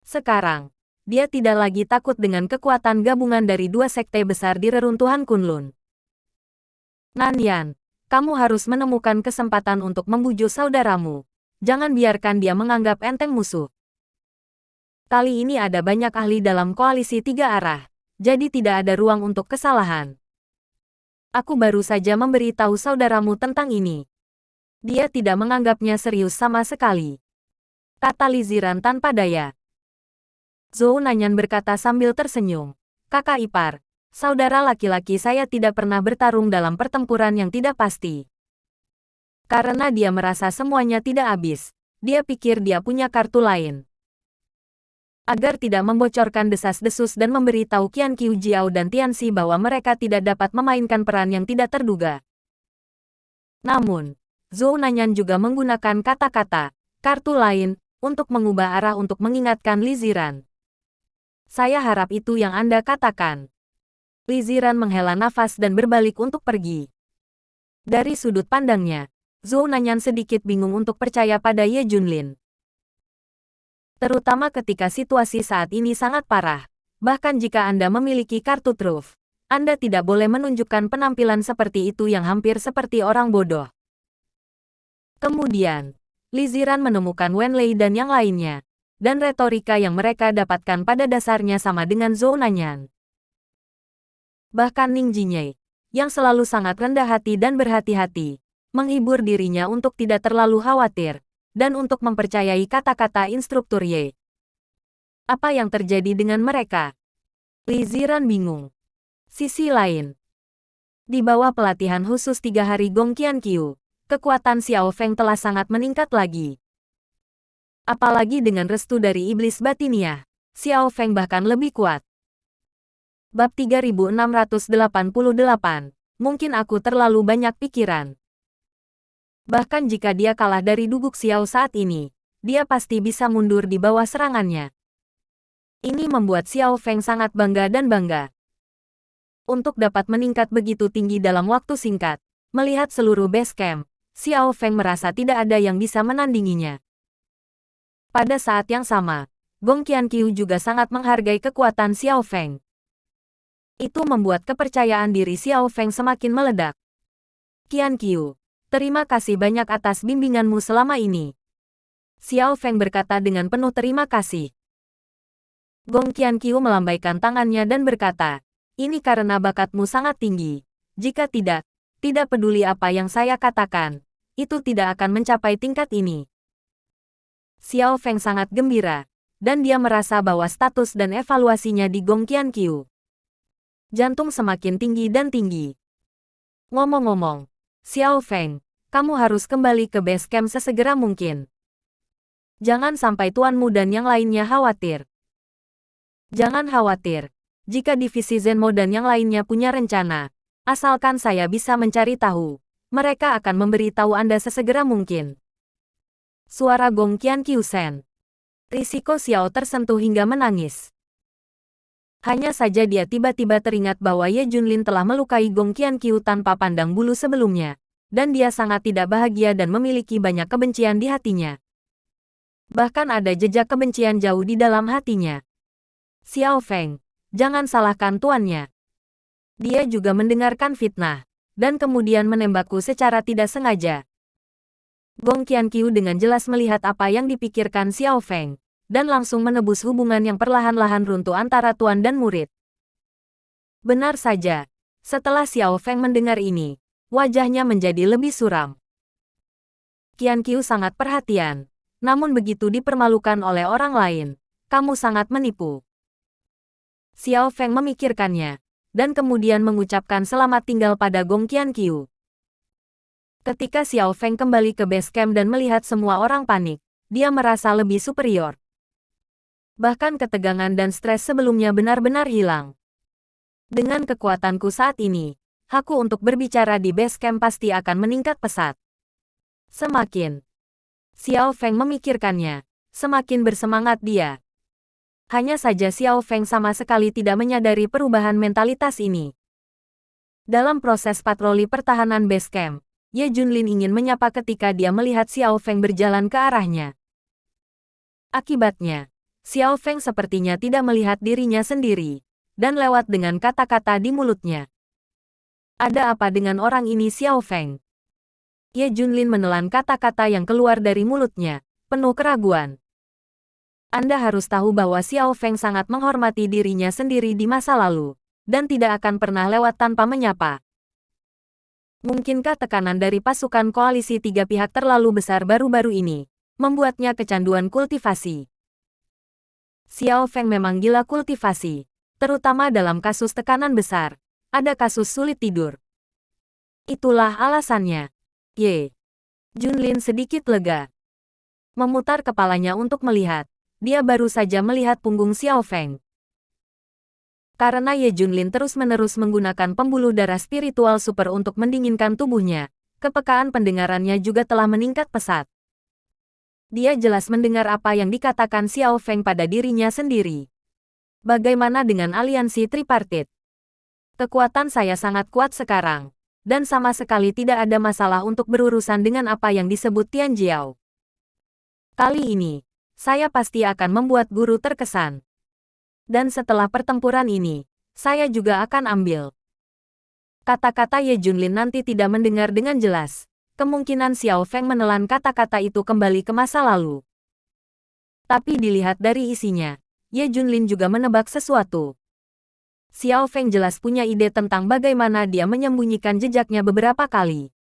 S1: Sekarang, dia tidak lagi takut dengan kekuatan gabungan dari dua sekte besar di reruntuhan Kunlun. Nanyan, kamu harus menemukan kesempatan untuk membujuk saudaramu. Jangan biarkan dia menganggap enteng musuh. Kali ini ada banyak ahli dalam koalisi tiga arah. Jadi tidak ada ruang untuk kesalahan. Aku baru saja memberitahu saudaramu tentang ini. Dia tidak menganggapnya serius sama sekali. Kata Li Ziran tanpa daya. Zhou Nanyan berkata sambil tersenyum. Kakak ipar, saudara laki-laki saya tidak pernah bertarung dalam pertempuran yang tidak pasti. Karena dia merasa semuanya tidak habis, dia pikir dia punya kartu lain. Agar tidak membocorkan desas-desus dan memberitahu Qian Qiu Jiao dan Tianxi bahwa mereka tidak dapat memainkan peran yang tidak terduga. Namun, Zhou Nanyan juga menggunakan kata-kata kartu lain untuk mengubah arah untuk mengingatkan Li Ziran. Saya harap itu yang Anda katakan. Li Ziran menghela nafas dan berbalik untuk pergi. Dari sudut pandangnya, Zhou Nanyan sedikit bingung untuk percaya pada Ye Junlin. Terutama ketika situasi saat ini sangat parah. Bahkan jika Anda memiliki kartu truf, Anda tidak boleh menunjukkan penampilan seperti itu yang hampir seperti orang bodoh. Kemudian, Li Ziran menemukan Wen Lei dan yang lainnya, dan retorika yang mereka dapatkan pada dasarnya sama dengan Zhou Nanyan. Bahkan Ning Jinye, yang selalu sangat rendah hati dan berhati-hati, menghibur dirinya untuk tidak terlalu khawatir, dan untuk mempercayai kata-kata instruktur Ye. Apa yang terjadi dengan mereka? Li Ziran bingung. Sisi lain, di bawah pelatihan khusus 3 hari Gong Qianqiu, kekuatan Xiao Feng telah sangat meningkat lagi. Apalagi dengan restu dari iblis batiniah, Xiao Feng bahkan lebih kuat. Bab 3688, mungkin aku terlalu banyak pikiran. Bahkan jika dia kalah dari Duguk Xiao saat ini, dia pasti bisa mundur di bawah serangannya. Ini membuat Xiao Feng sangat bangga dan bangga. Untuk dapat meningkat begitu tinggi dalam waktu singkat, melihat seluruh base camp, Xiao Feng merasa tidak ada yang bisa menandinginya. Pada saat yang sama, Gong Qianqiu juga sangat menghargai kekuatan Xiao Feng. Itu membuat kepercayaan diri Xiao Feng semakin meledak. Qianqiu, terima kasih banyak atas bimbinganmu selama ini. Xiao Feng berkata dengan penuh terima kasih. Gong Qianqiu melambaikan tangannya dan berkata, ini karena bakatmu sangat tinggi. Jika tidak peduli apa yang saya katakan, itu tidak akan mencapai tingkat ini. Xiao Feng sangat gembira, dan dia merasa bahwa status dan evaluasinya di Gong Qianqiu. Jantung semakin tinggi dan tinggi. Ngomong-ngomong, Xiao Feng, kamu harus kembali ke base camp sesegera mungkin. Jangan sampai tuanmu dan yang lainnya khawatir. Jangan khawatir, jika divisi Zenmo dan yang lainnya punya rencana, asalkan saya bisa mencari tahu, mereka akan memberitahu Anda sesegera mungkin. Suara Gong Qianqiu Sen. Risiko Xiao tersentuh hingga menangis. Hanya saja dia tiba-tiba teringat bahwa Ye Junlin telah melukai Gong Qianqiu tanpa pandang bulu sebelumnya, dan dia sangat tidak bahagia dan memiliki banyak kebencian di hatinya. Bahkan ada jejak kebencian jauh di dalam hatinya. Xiao Feng, jangan salahkan tuannya. Dia juga mendengarkan fitnah, dan kemudian menembakku secara tidak sengaja. Gong Qianqiu dengan jelas melihat apa yang dipikirkan Xiao Feng, dan langsung menebus hubungan yang perlahan-lahan runtuh antara tuan dan murid. Benar saja, setelah Xiao Feng mendengar ini, wajahnya menjadi lebih suram. Qianqiu sangat perhatian, namun begitu dipermalukan oleh orang lain, kamu sangat menipu. Xiao Feng memikirkannya, dan kemudian mengucapkan selamat tinggal pada Gong Qianqiu. Ketika Xiao Feng kembali ke base camp dan melihat semua orang panik, dia merasa lebih superior. Bahkan ketegangan dan stres sebelumnya benar-benar hilang. Dengan kekuatanku saat ini, hakku untuk berbicara di base camp pasti akan meningkat pesat. Semakin Xiao Feng memikirkannya, semakin bersemangat dia. Hanya saja Xiao Feng sama sekali tidak menyadari perubahan mentalitas ini. Dalam proses patroli pertahanan base camp, Ye Junlin ingin menyapa ketika dia melihat Xiao Feng berjalan ke arahnya. Akibatnya, Xiao Feng sepertinya tidak melihat dirinya sendiri, dan lewat dengan kata-kata di mulutnya. Ada apa dengan orang ini Xiao Feng? Ye Junlin menelan kata-kata yang keluar dari mulutnya, penuh keraguan. Anda harus tahu bahwa Xiao Feng sangat menghormati dirinya sendiri di masa lalu, dan tidak akan pernah lewat tanpa menyapa. Mungkinkah tekanan dari pasukan koalisi tiga pihak terlalu besar baru-baru ini, membuatnya kecanduan kultivasi? Xiao Feng memang gila kultivasi, terutama dalam kasus tekanan besar. Ada kasus sulit tidur. Itulah alasannya. Ye Junlin sedikit lega. Memutar kepalanya untuk melihat. Dia baru saja melihat punggung Xiao Feng. Karena Ye Junlin terus-menerus menggunakan pembuluh darah spiritual super untuk mendinginkan tubuhnya, kepekaan pendengarannya juga telah meningkat pesat. Dia jelas mendengar apa yang dikatakan Xiao Feng pada dirinya sendiri. Bagaimana dengan aliansi tripartit? Kekuatan saya sangat kuat sekarang, dan sama sekali tidak ada masalah untuk berurusan dengan apa yang disebut Tian Jiao. Kali ini, saya pasti akan membuat guru terkesan. Dan setelah pertempuran ini, saya juga akan ambil. Kata-kata Ye Junlin nanti tidak mendengar dengan jelas. Kemungkinan Xiao Feng menelan kata-kata itu kembali ke masa lalu. Tapi dilihat dari isinya, Ye Junlin juga menebak sesuatu. Xiao Feng jelas punya ide tentang bagaimana dia menyembunyikan jejaknya beberapa kali.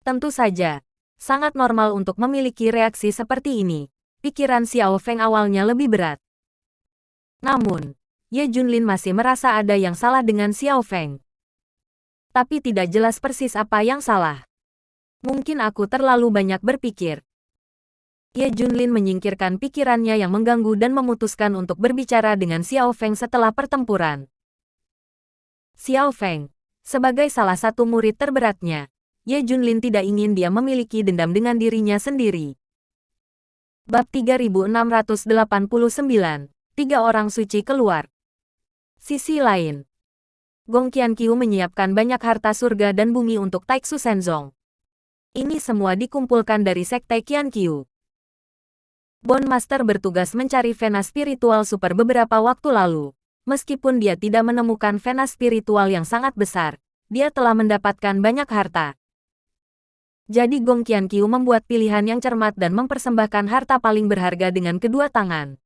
S1: Tentu saja, sangat normal untuk memiliki reaksi seperti ini. Pikiran Xiao Feng awalnya lebih berat. Namun, Ye Junlin masih merasa ada yang salah dengan Xiao Feng. Tapi tidak jelas persis apa yang salah. Mungkin aku terlalu banyak berpikir. Ye Junlin menyingkirkan pikirannya yang mengganggu dan memutuskan untuk berbicara dengan Xiao Feng setelah pertempuran. Xiao Feng, sebagai salah satu murid terberatnya, Ye Junlin tidak ingin dia memiliki dendam dengan dirinya sendiri. Bab 3689, Tiga orang suci keluar. Sisi lain, Gong Qianqiu menyiapkan banyak harta surga dan bumi untuk Taixu Shenzong. Ini semua dikumpulkan dari Sekte Qianqiu. Bone Master bertugas mencari vena spiritual super beberapa waktu lalu. Meskipun dia tidak menemukan vena spiritual yang sangat besar, dia telah mendapatkan banyak harta. Jadi Gong Qianqiu membuat pilihan yang cermat dan mempersembahkan harta paling berharga dengan kedua tangan.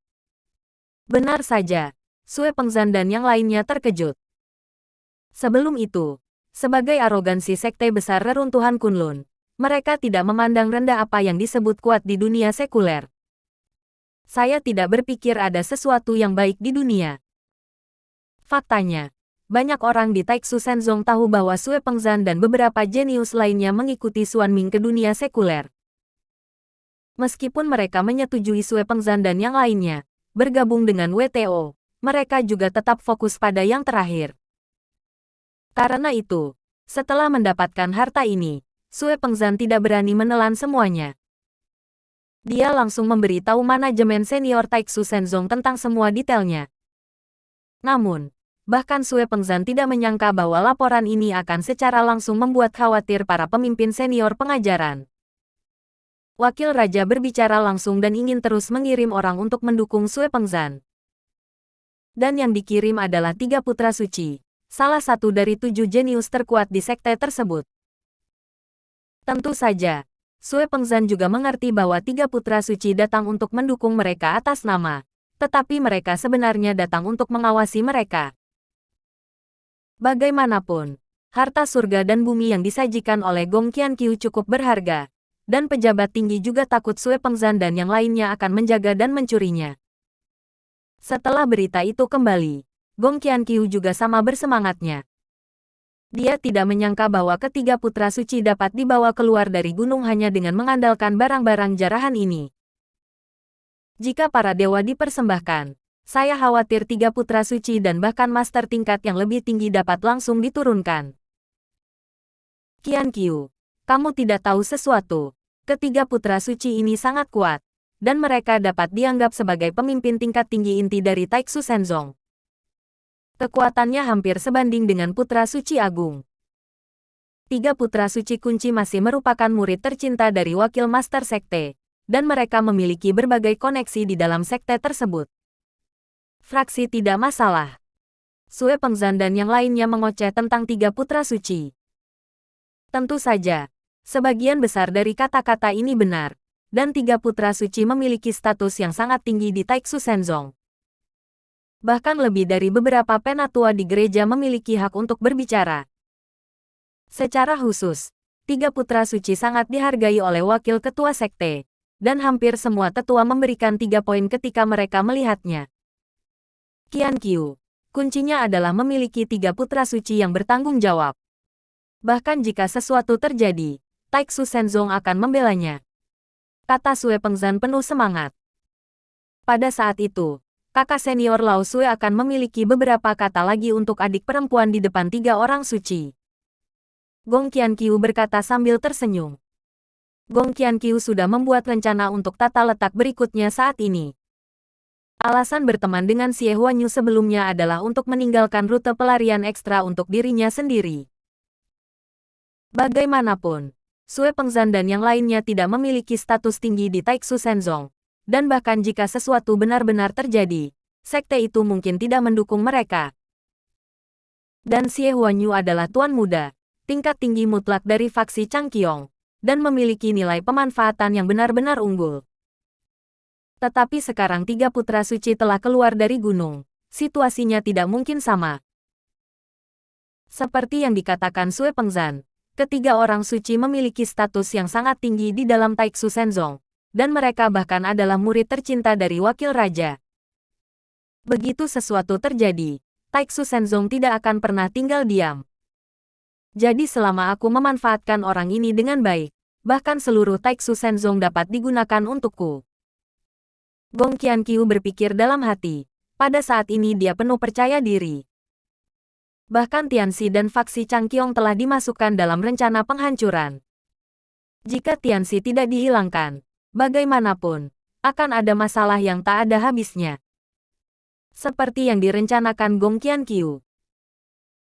S1: Benar saja, Sue Pengzan dan yang lainnya terkejut. Sebelum itu, sebagai arogansi sekte besar reruntuhan Kunlun, mereka tidak memandang rendah apa yang disebut kuat di dunia sekuler. Saya tidak berpikir ada sesuatu yang baik di dunia. Faktanya, banyak orang di Taixu Shenzong tahu bahwa Sue Pengzan dan beberapa jenius lainnya mengikuti Xuan Ming ke dunia sekuler. Meskipun mereka menyetujui Sue Pengzan dan yang lainnya bergabung dengan WTO, mereka juga tetap fokus pada yang terakhir. Karena itu, setelah mendapatkan harta ini, Sue Pengzan tidak berani menelan semuanya. Dia langsung memberitahu manajemen senior Taixu Shenzong tentang semua detailnya. Namun, bahkan Sue Pengzan tidak menyangka bahwa laporan ini akan secara langsung membuat khawatir para pemimpin senior pengajaran. Wakil Raja berbicara langsung dan ingin terus mengirim orang untuk mendukung Sue Pengzan. Dan yang dikirim adalah 3 putra suci, salah satu dari 7 jenius terkuat di sekte tersebut. Tentu saja, Sue Pengzan juga mengerti bahwa 3 putra suci datang untuk mendukung mereka atas nama, tetapi mereka sebenarnya datang untuk mengawasi mereka. Bagaimanapun, harta surga dan bumi yang disajikan oleh Gong Qianqiu cukup berharga, dan pejabat tinggi juga takut Sue Pengzan dan yang lainnya akan menjaga dan mencurinya. Setelah berita itu kembali, Gong Qianqiu juga sama bersemangatnya. Dia tidak menyangka bahwa ketiga putra suci dapat dibawa keluar dari gunung hanya dengan mengandalkan barang-barang jarahan ini. Jika para dewa dipersembahkan, saya khawatir tiga putra suci dan bahkan master tingkat yang lebih tinggi dapat langsung diturunkan. Qian Qiu, kamu tidak tahu sesuatu. Ketiga putra suci ini sangat kuat, dan mereka dapat dianggap sebagai pemimpin tingkat tinggi inti dari Taiksu Shenzong. Kekuatannya hampir sebanding dengan putra suci agung. Tiga putra suci kunci masih merupakan murid tercinta dari wakil master sekte, dan mereka memiliki berbagai koneksi di dalam sekte tersebut. Fraksi tidak masalah. Sue Pengzan dan yang lainnya mengoceh tentang tiga putra suci. Tentu saja, sebagian besar dari kata-kata ini benar, dan tiga putra suci memiliki status yang sangat tinggi di Taiksu Shenzong. Bahkan lebih dari beberapa penatua di gereja memiliki hak untuk berbicara. Secara khusus, tiga putra suci sangat dihargai oleh wakil ketua sekte, dan hampir semua tetua memberikan 3 poin ketika mereka melihatnya. Qian Qiu, kuncinya adalah memiliki tiga putra suci yang bertanggung jawab. Bahkan jika sesuatu terjadi, Taiksu Shenzong akan membelanya. Kata Sue Pengzan penuh semangat. Pada saat itu, kakak senior Lao Sue akan memiliki beberapa kata lagi untuk adik perempuan di depan tiga orang suci. Gong Qianqiu berkata sambil tersenyum. Gong Qianqiu sudah membuat rencana untuk tata letak berikutnya saat ini. Alasan berteman dengan Xie Huanyu sebelumnya adalah untuk meninggalkan rute pelarian ekstra untuk dirinya sendiri. Bagaimanapun, Sue Pengzan dan yang lainnya tidak memiliki status tinggi di Taiksu Shenzong. Dan bahkan jika sesuatu benar-benar terjadi, sekte itu mungkin tidak mendukung mereka. Dan Xie Huanyu adalah tuan muda, tingkat tinggi mutlak dari faksi Changqiong, dan memiliki nilai pemanfaatan yang benar-benar unggul. Tetapi sekarang tiga putra suci telah keluar dari gunung, situasinya tidak mungkin sama. Seperti yang dikatakan Sue Pengzan, ketiga orang suci memiliki status yang sangat tinggi di dalam Taiksu Shenzong. Dan mereka bahkan adalah murid tercinta dari wakil raja. Begitu sesuatu terjadi, Taiksu Shenzong tidak akan pernah tinggal diam. Jadi selama aku memanfaatkan orang ini dengan baik, bahkan seluruh Taiksu Shenzong dapat digunakan untukku. Gong Qianqiu berpikir dalam hati. Pada saat ini dia penuh percaya diri. Bahkan Tianxi dan faksi Changqiong telah dimasukkan dalam rencana penghancuran. Jika Tianxi tidak dihilangkan, bagaimanapun, akan ada masalah yang tak ada habisnya. Seperti yang direncanakan Gong Qianqiu.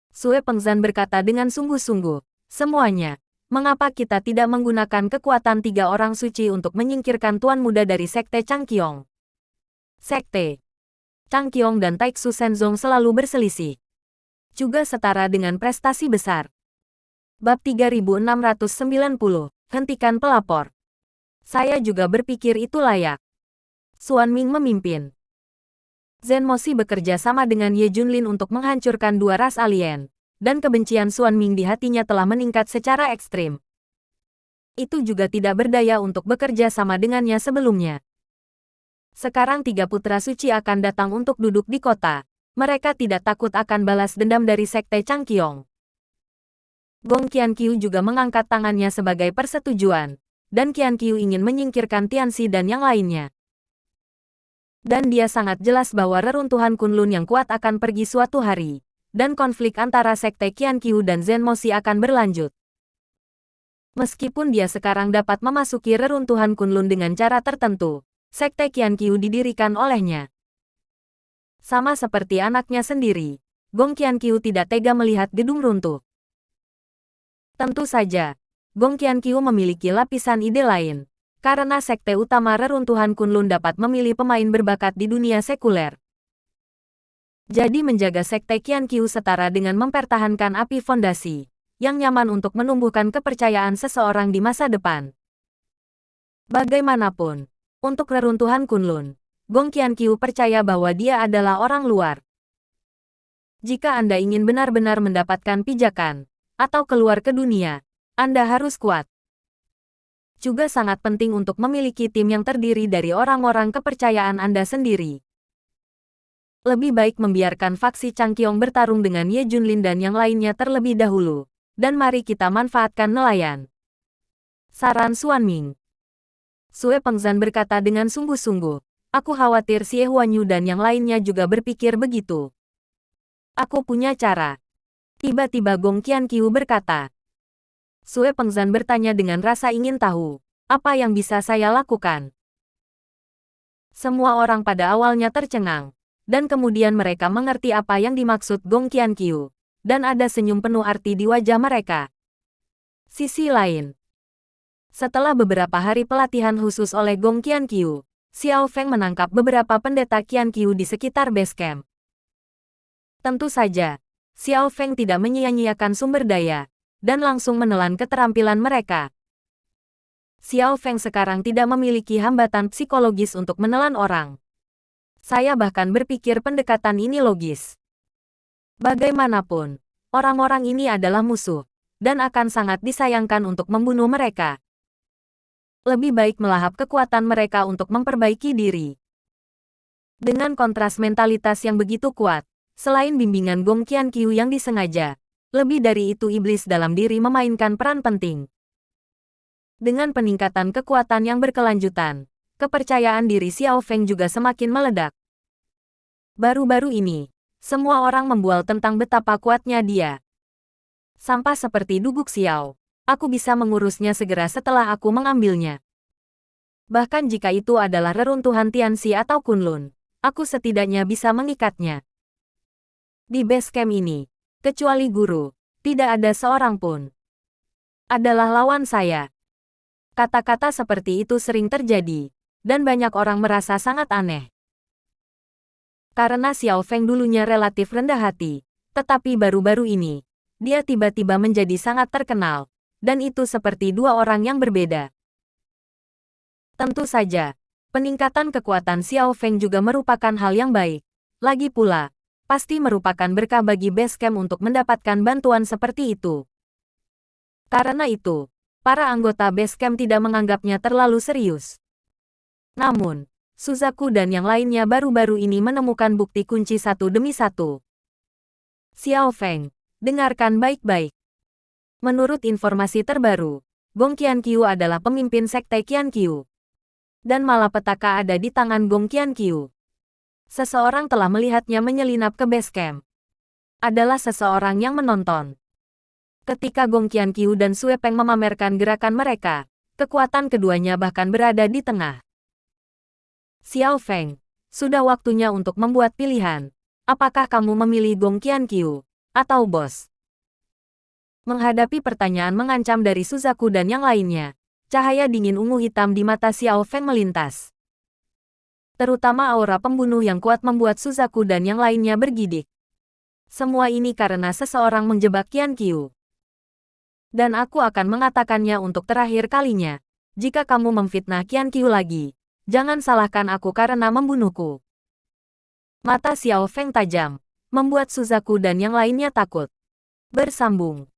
S1: Sue Pengzan berkata dengan sungguh-sungguh, semuanya, mengapa kita tidak menggunakan kekuatan tiga orang suci untuk menyingkirkan tuan muda dari sekte Changqiong? Sekte Changqiong dan Taiksu Shenzong selalu berselisih. Juga setara dengan prestasi besar. Bab 3690, hentikan pelapor. Saya juga berpikir itu layak. Xuan Ming memimpin. Zhen Moxi bekerja sama dengan Ye Junlin untuk menghancurkan dua ras alien, dan kebencian Xuan Ming di hatinya telah meningkat secara ekstrim. Itu juga tidak berdaya untuk bekerja sama dengannya sebelumnya. Sekarang tiga putra suci akan datang untuk duduk di kota. Mereka tidak takut akan balas dendam dari sekte Changqiong. Gong Qianqiu juga mengangkat tangannya sebagai persetujuan. Dan Qianqiu ingin menyingkirkan Tianxi dan yang lainnya. Dan dia sangat jelas bahwa reruntuhan Kunlun yang kuat akan pergi suatu hari, dan konflik antara sekte Qianqiu dan Zhen Moxi akan berlanjut. Meskipun dia sekarang dapat memasuki reruntuhan Kunlun dengan cara tertentu, sekte Qianqiu didirikan olehnya. Sama seperti anaknya sendiri, Gong Qianqiu tidak tega melihat gedung runtuh. Tentu saja, Gong Qianqiu memiliki lapisan ide lain, karena sekte utama reruntuhan Kunlun dapat memilih pemain berbakat di dunia sekuler. Jadi menjaga sekte Qianqiu setara dengan mempertahankan api fondasi, yang nyaman untuk menumbuhkan kepercayaan seseorang di masa depan. Bagaimanapun, untuk reruntuhan Kunlun, Gong Qianqiu percaya bahwa dia adalah orang luar. Jika Anda ingin benar-benar mendapatkan pijakan, atau keluar ke dunia, Anda harus kuat. Juga sangat penting untuk memiliki tim yang terdiri dari orang-orang kepercayaan Anda sendiri. Lebih baik membiarkan faksi Changqiong bertarung dengan Ye Junlin dan yang lainnya terlebih dahulu. Dan mari kita manfaatkan nelayan. Saran Xuan Ming. Sue Pengzan berkata dengan sungguh-sungguh. Aku khawatir Xie Huanyu dan yang lainnya juga berpikir begitu. Aku punya cara. Tiba-tiba Gong Qianqiu berkata. Sue Pengzan bertanya dengan rasa ingin tahu. Apa yang bisa saya lakukan? Semua orang pada awalnya tercengang. Dan kemudian mereka mengerti apa yang dimaksud Gong Qianqiu. Dan ada senyum penuh arti di wajah mereka. Sisi lain. Setelah beberapa hari pelatihan khusus oleh Gong Qianqiu, Xiao Feng menangkap beberapa pendeta Qianqiu di sekitar base camp. Tentu saja, Xiao Feng tidak menyia-nyiakan sumber daya, dan langsung menelan keterampilan mereka. Xiao Feng sekarang tidak memiliki hambatan psikologis untuk menelan orang. Saya bahkan berpikir pendekatan ini logis. Bagaimanapun, orang-orang ini adalah musuh, dan akan sangat disayangkan untuk membunuh mereka. Lebih baik melahap kekuatan mereka untuk memperbaiki diri. Dengan kontras mentalitas yang begitu kuat, selain bimbingan Gong Qianqiu yang disengaja, lebih dari itu iblis dalam diri memainkan peran penting. Dengan peningkatan kekuatan yang berkelanjutan, kepercayaan diri Xiao Feng juga semakin meledak. Baru-baru ini, semua orang membual tentang betapa kuatnya dia. Sampah seperti Duguk Xiao, aku bisa mengurusnya segera setelah aku mengambilnya. Bahkan jika itu adalah reruntuhan Tianxi atau Kunlun, aku setidaknya bisa mengikatnya. Di base camp ini, kecuali guru, tidak ada seorang pun adalah lawan saya. Kata-kata seperti itu sering terjadi, dan banyak orang merasa sangat aneh. Karena Xiao Feng dulunya relatif rendah hati, tetapi baru-baru ini, dia tiba-tiba menjadi sangat terkenal, dan itu seperti dua orang yang berbeda. Tentu saja, peningkatan kekuatan Xiao Feng juga merupakan hal yang baik. Lagi pula, pasti merupakan berkah bagi base camp untuk mendapatkan bantuan seperti itu. Karena itu, para anggota base camp tidak menganggapnya terlalu serius. Namun, Suzaku dan yang lainnya baru-baru ini menemukan bukti kunci satu demi satu. Xiao Feng, dengarkan baik-baik. Menurut informasi terbaru, Gong Qianqiu adalah pemimpin sekte Qianqiu. Dan malapetaka ada di tangan Gong Qianqiu. Seseorang telah melihatnya menyelinap ke base camp. Adalah seseorang yang menonton. Ketika Gong Qianqiu dan Sue Peng memamerkan gerakan mereka, kekuatan keduanya bahkan berada di tengah. Xiao Feng, sudah waktunya untuk membuat pilihan. Apakah kamu memilih Gong Qianqiu atau bos? Menghadapi pertanyaan mengancam dari Suzaku dan yang lainnya, cahaya dingin ungu hitam di mata Xiao Feng melintas. Terutama aura pembunuh yang kuat membuat Suzaku dan yang lainnya bergidik. Semua ini karena seseorang menjebak Qianqiu. Dan aku akan mengatakannya untuk terakhir kalinya. Jika kamu memfitnah Qianqiu lagi, jangan salahkan aku karena membunuhku. Mata Xiao Feng tajam, membuat Suzaku dan yang lainnya takut. Bersambung.